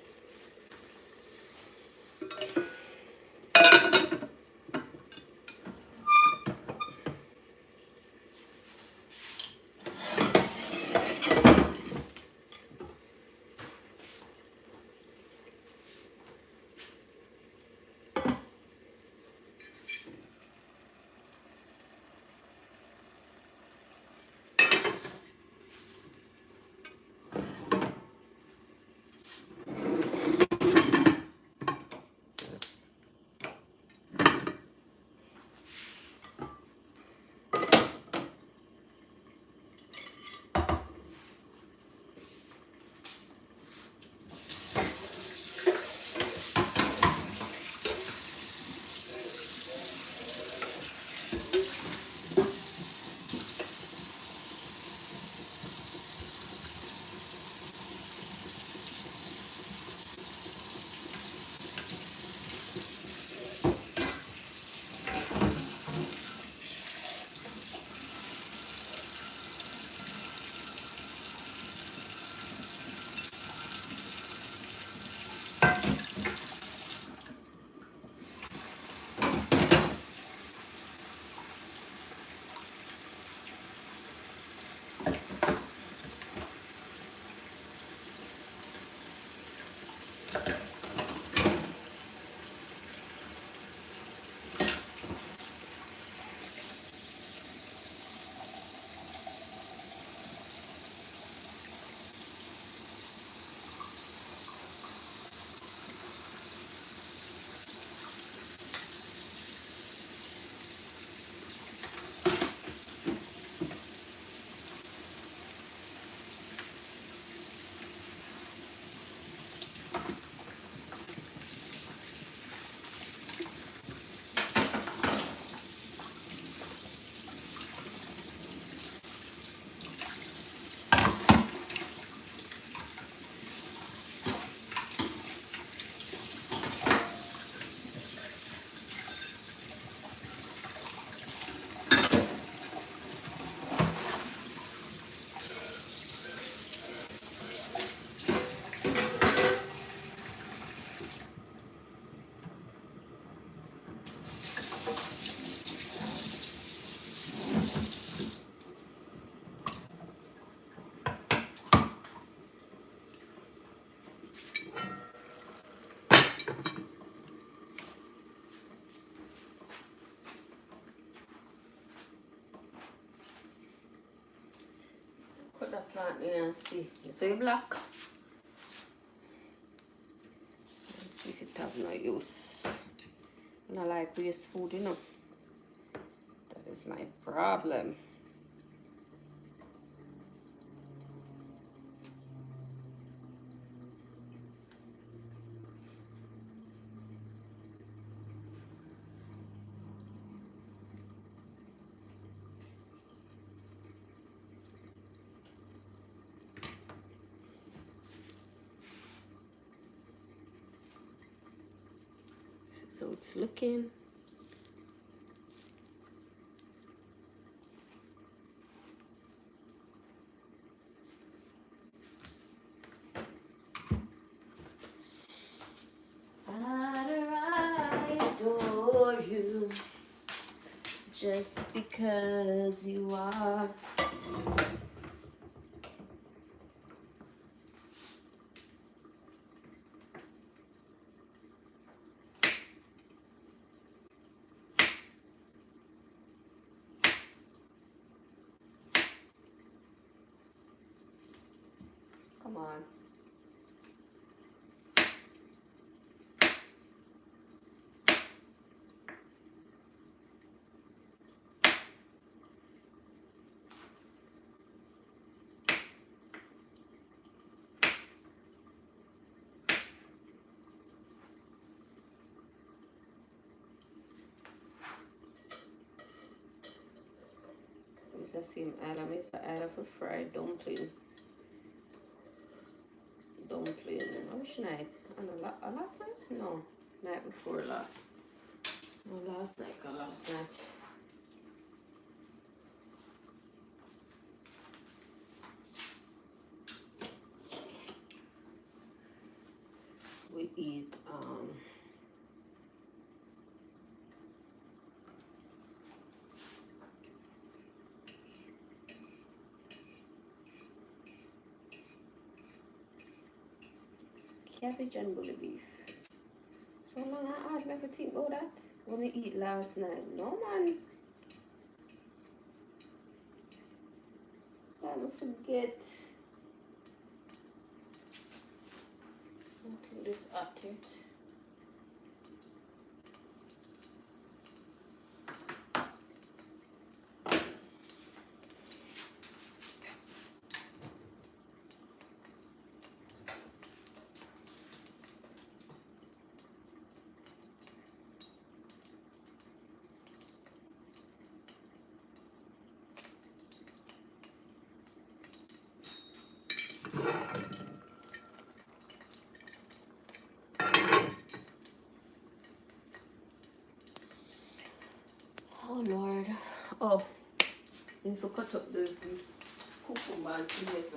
Speaker 1: plant there and see. So you black. Let's see if it have no use. I don't like waste food, you know. That is my problem. So it's looking. Father, I adore you just because you are. Come on. It's the same item. It's the item for fried dumpling. Which night? Last night? No, night before last. No, last night. We eat cabbage and bully beef. So long I had me to think about that when we eat last night. No man. I forget. I think this at it. Oh Lord. Oh, I need to cut up the cucumber and tomato.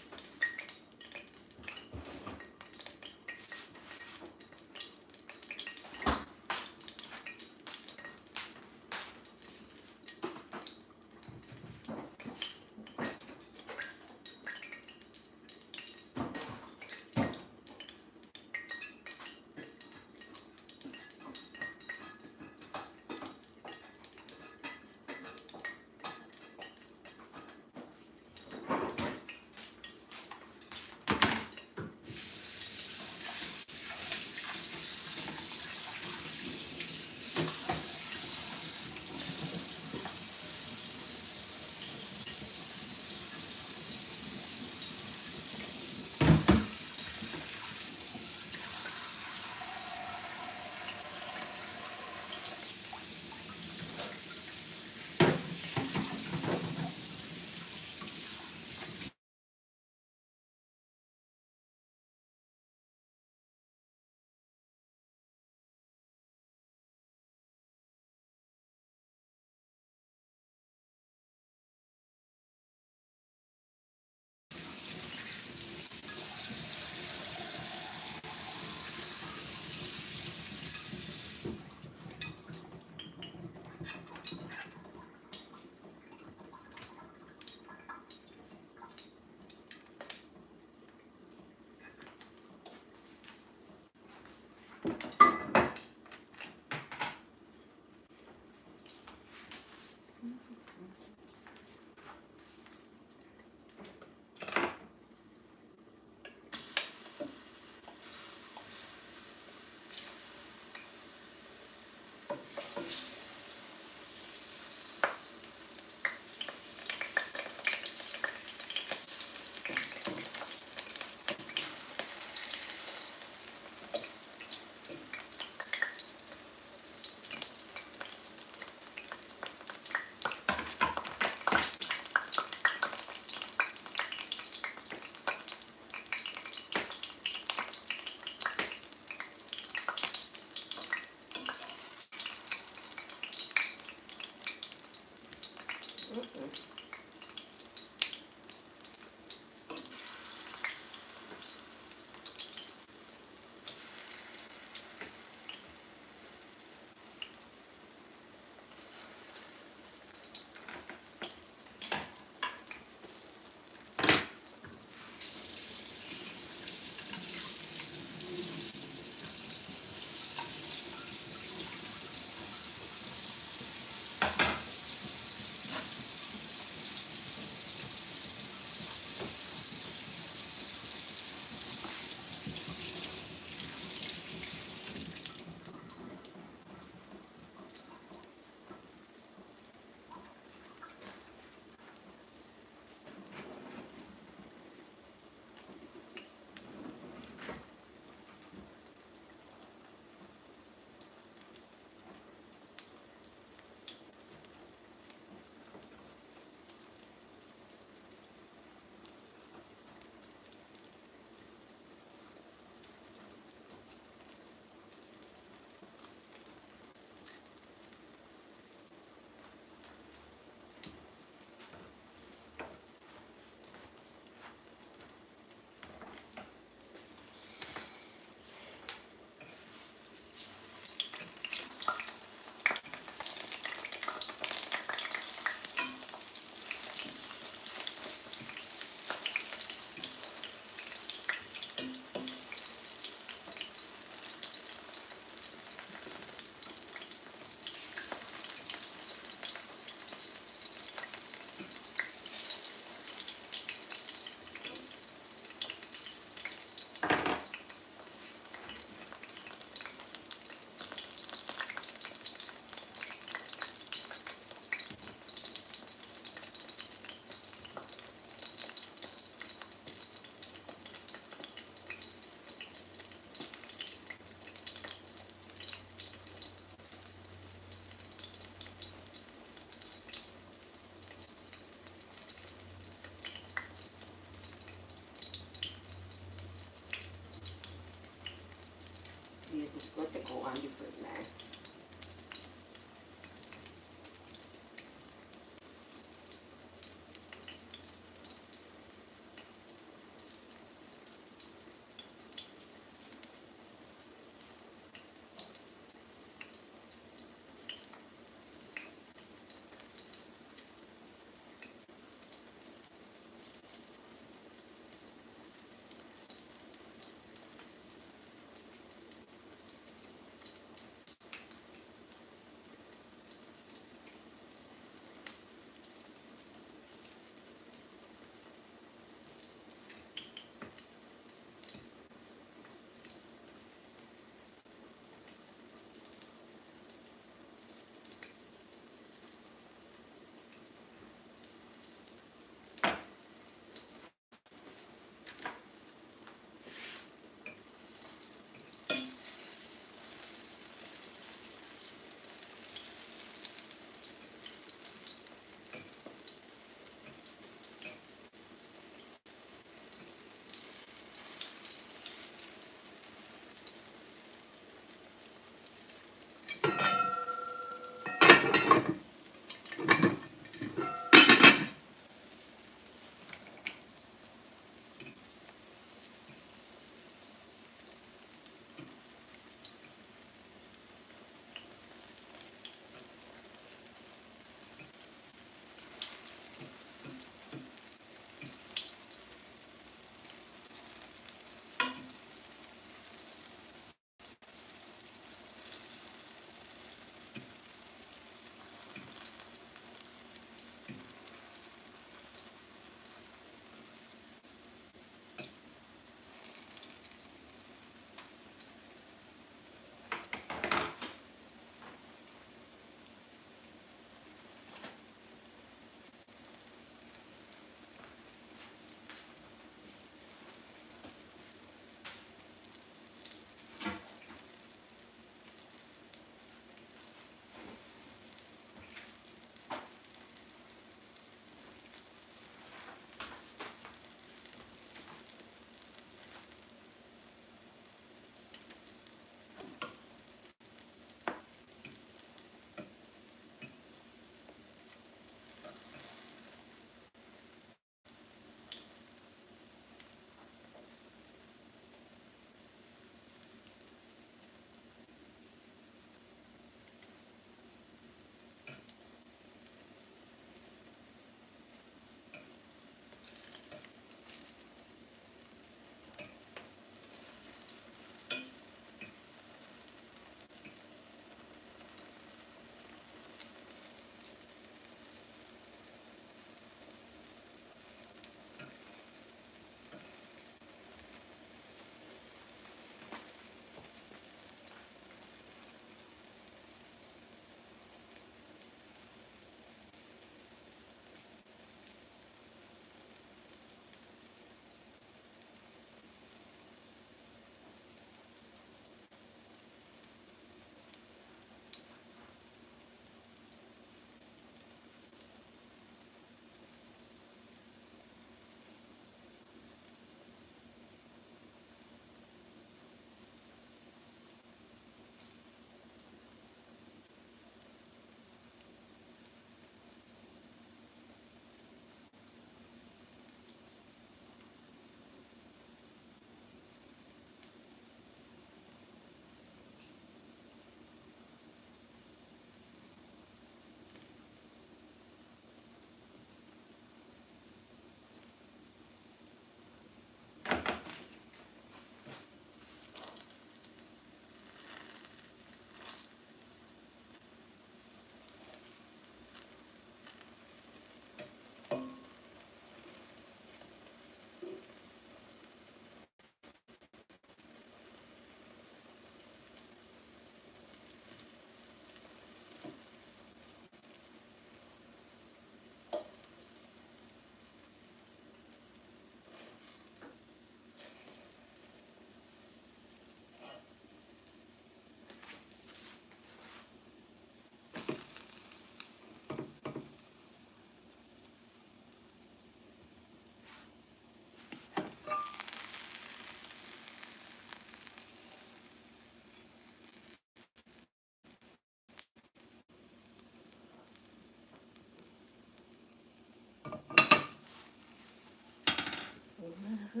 Speaker 1: I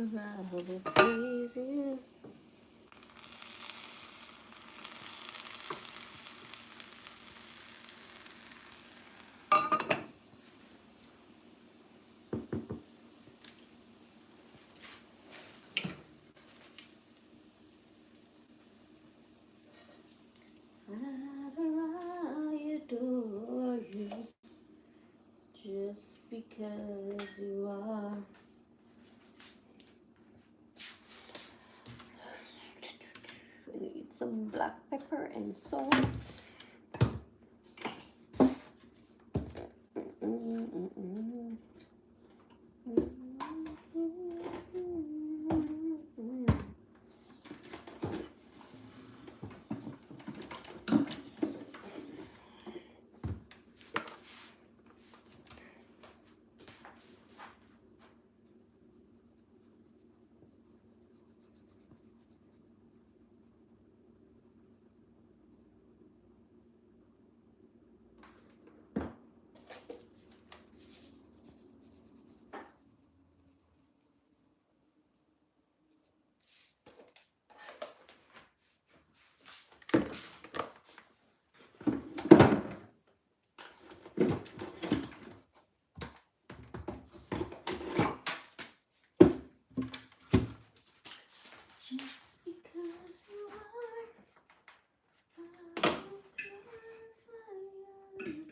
Speaker 1: will praise you. Father, I adore you just because you are. We need some black pepper and salt. Just because you are, I will glorify you.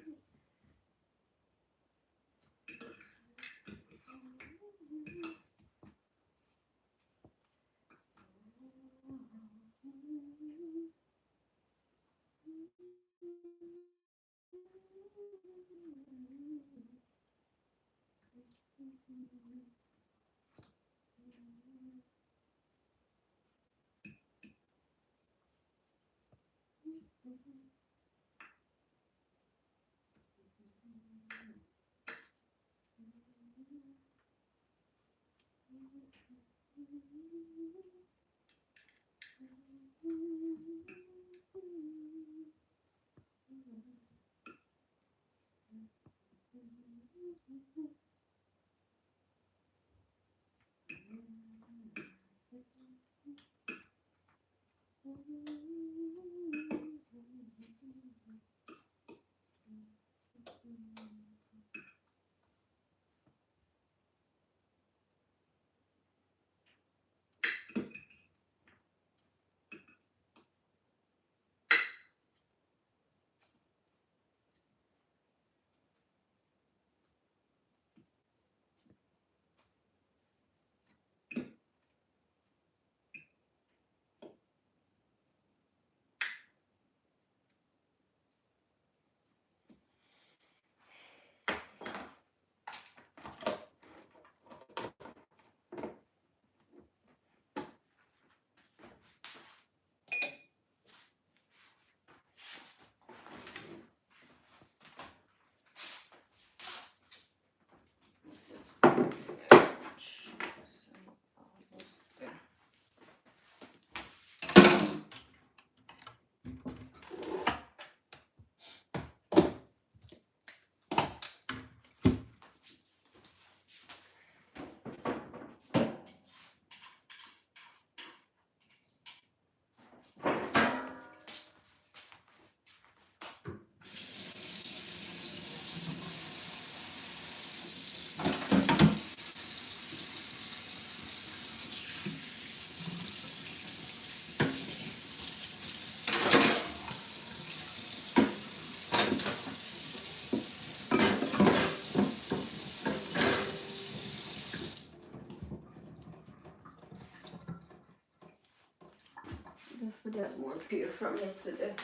Speaker 1: For that more pure from yesterday.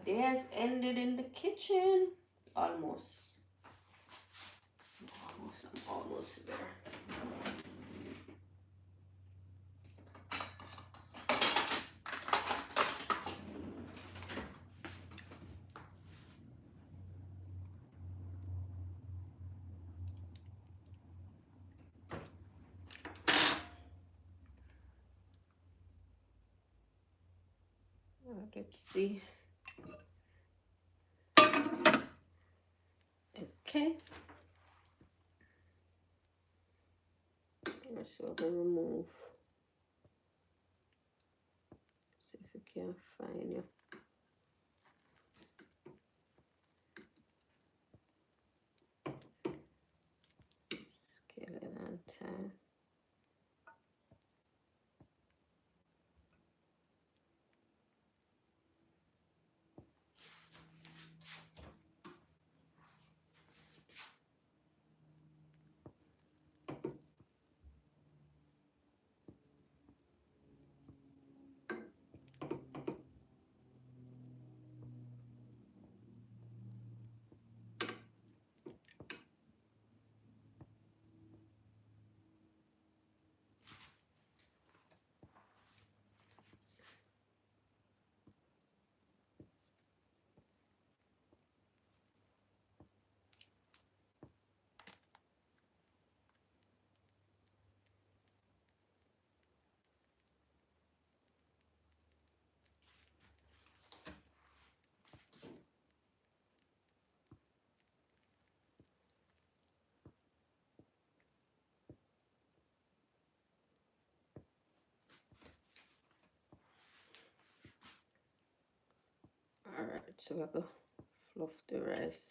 Speaker 1: day has ended in the kitchen. Almost. I'm almost there. Let's see. Okay. So we'll remove. See if we can find you. Skeleton time. Alright, so we're going to fluff the rice.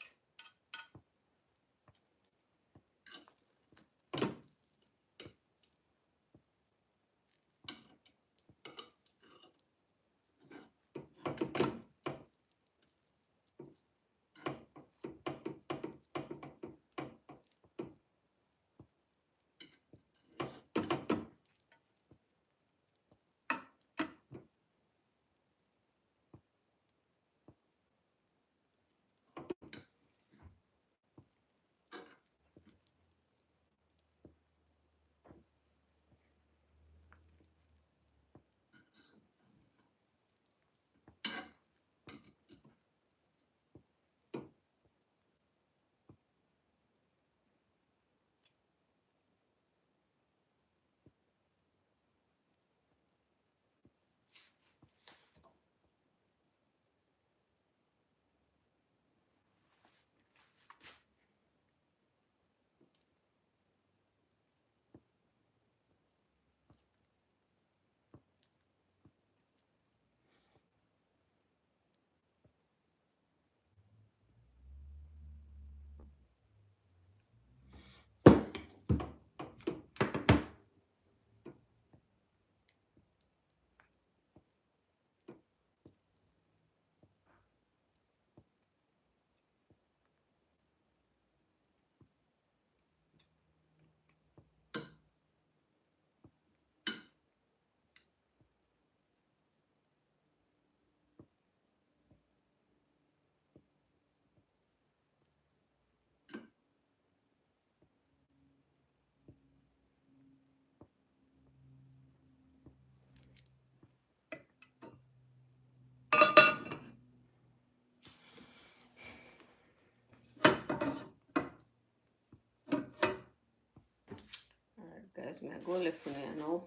Speaker 1: Alright guys, my goal is for now.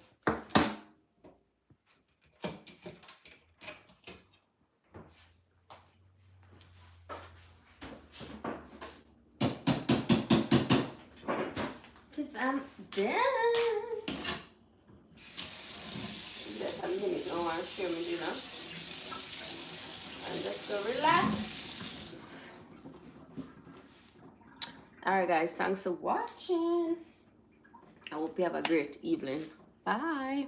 Speaker 1: Because I'm done. Just a minute, I want to share my dinner. And just go relax. Alright guys, thanks for watching. I hope you have a great evening. Bye.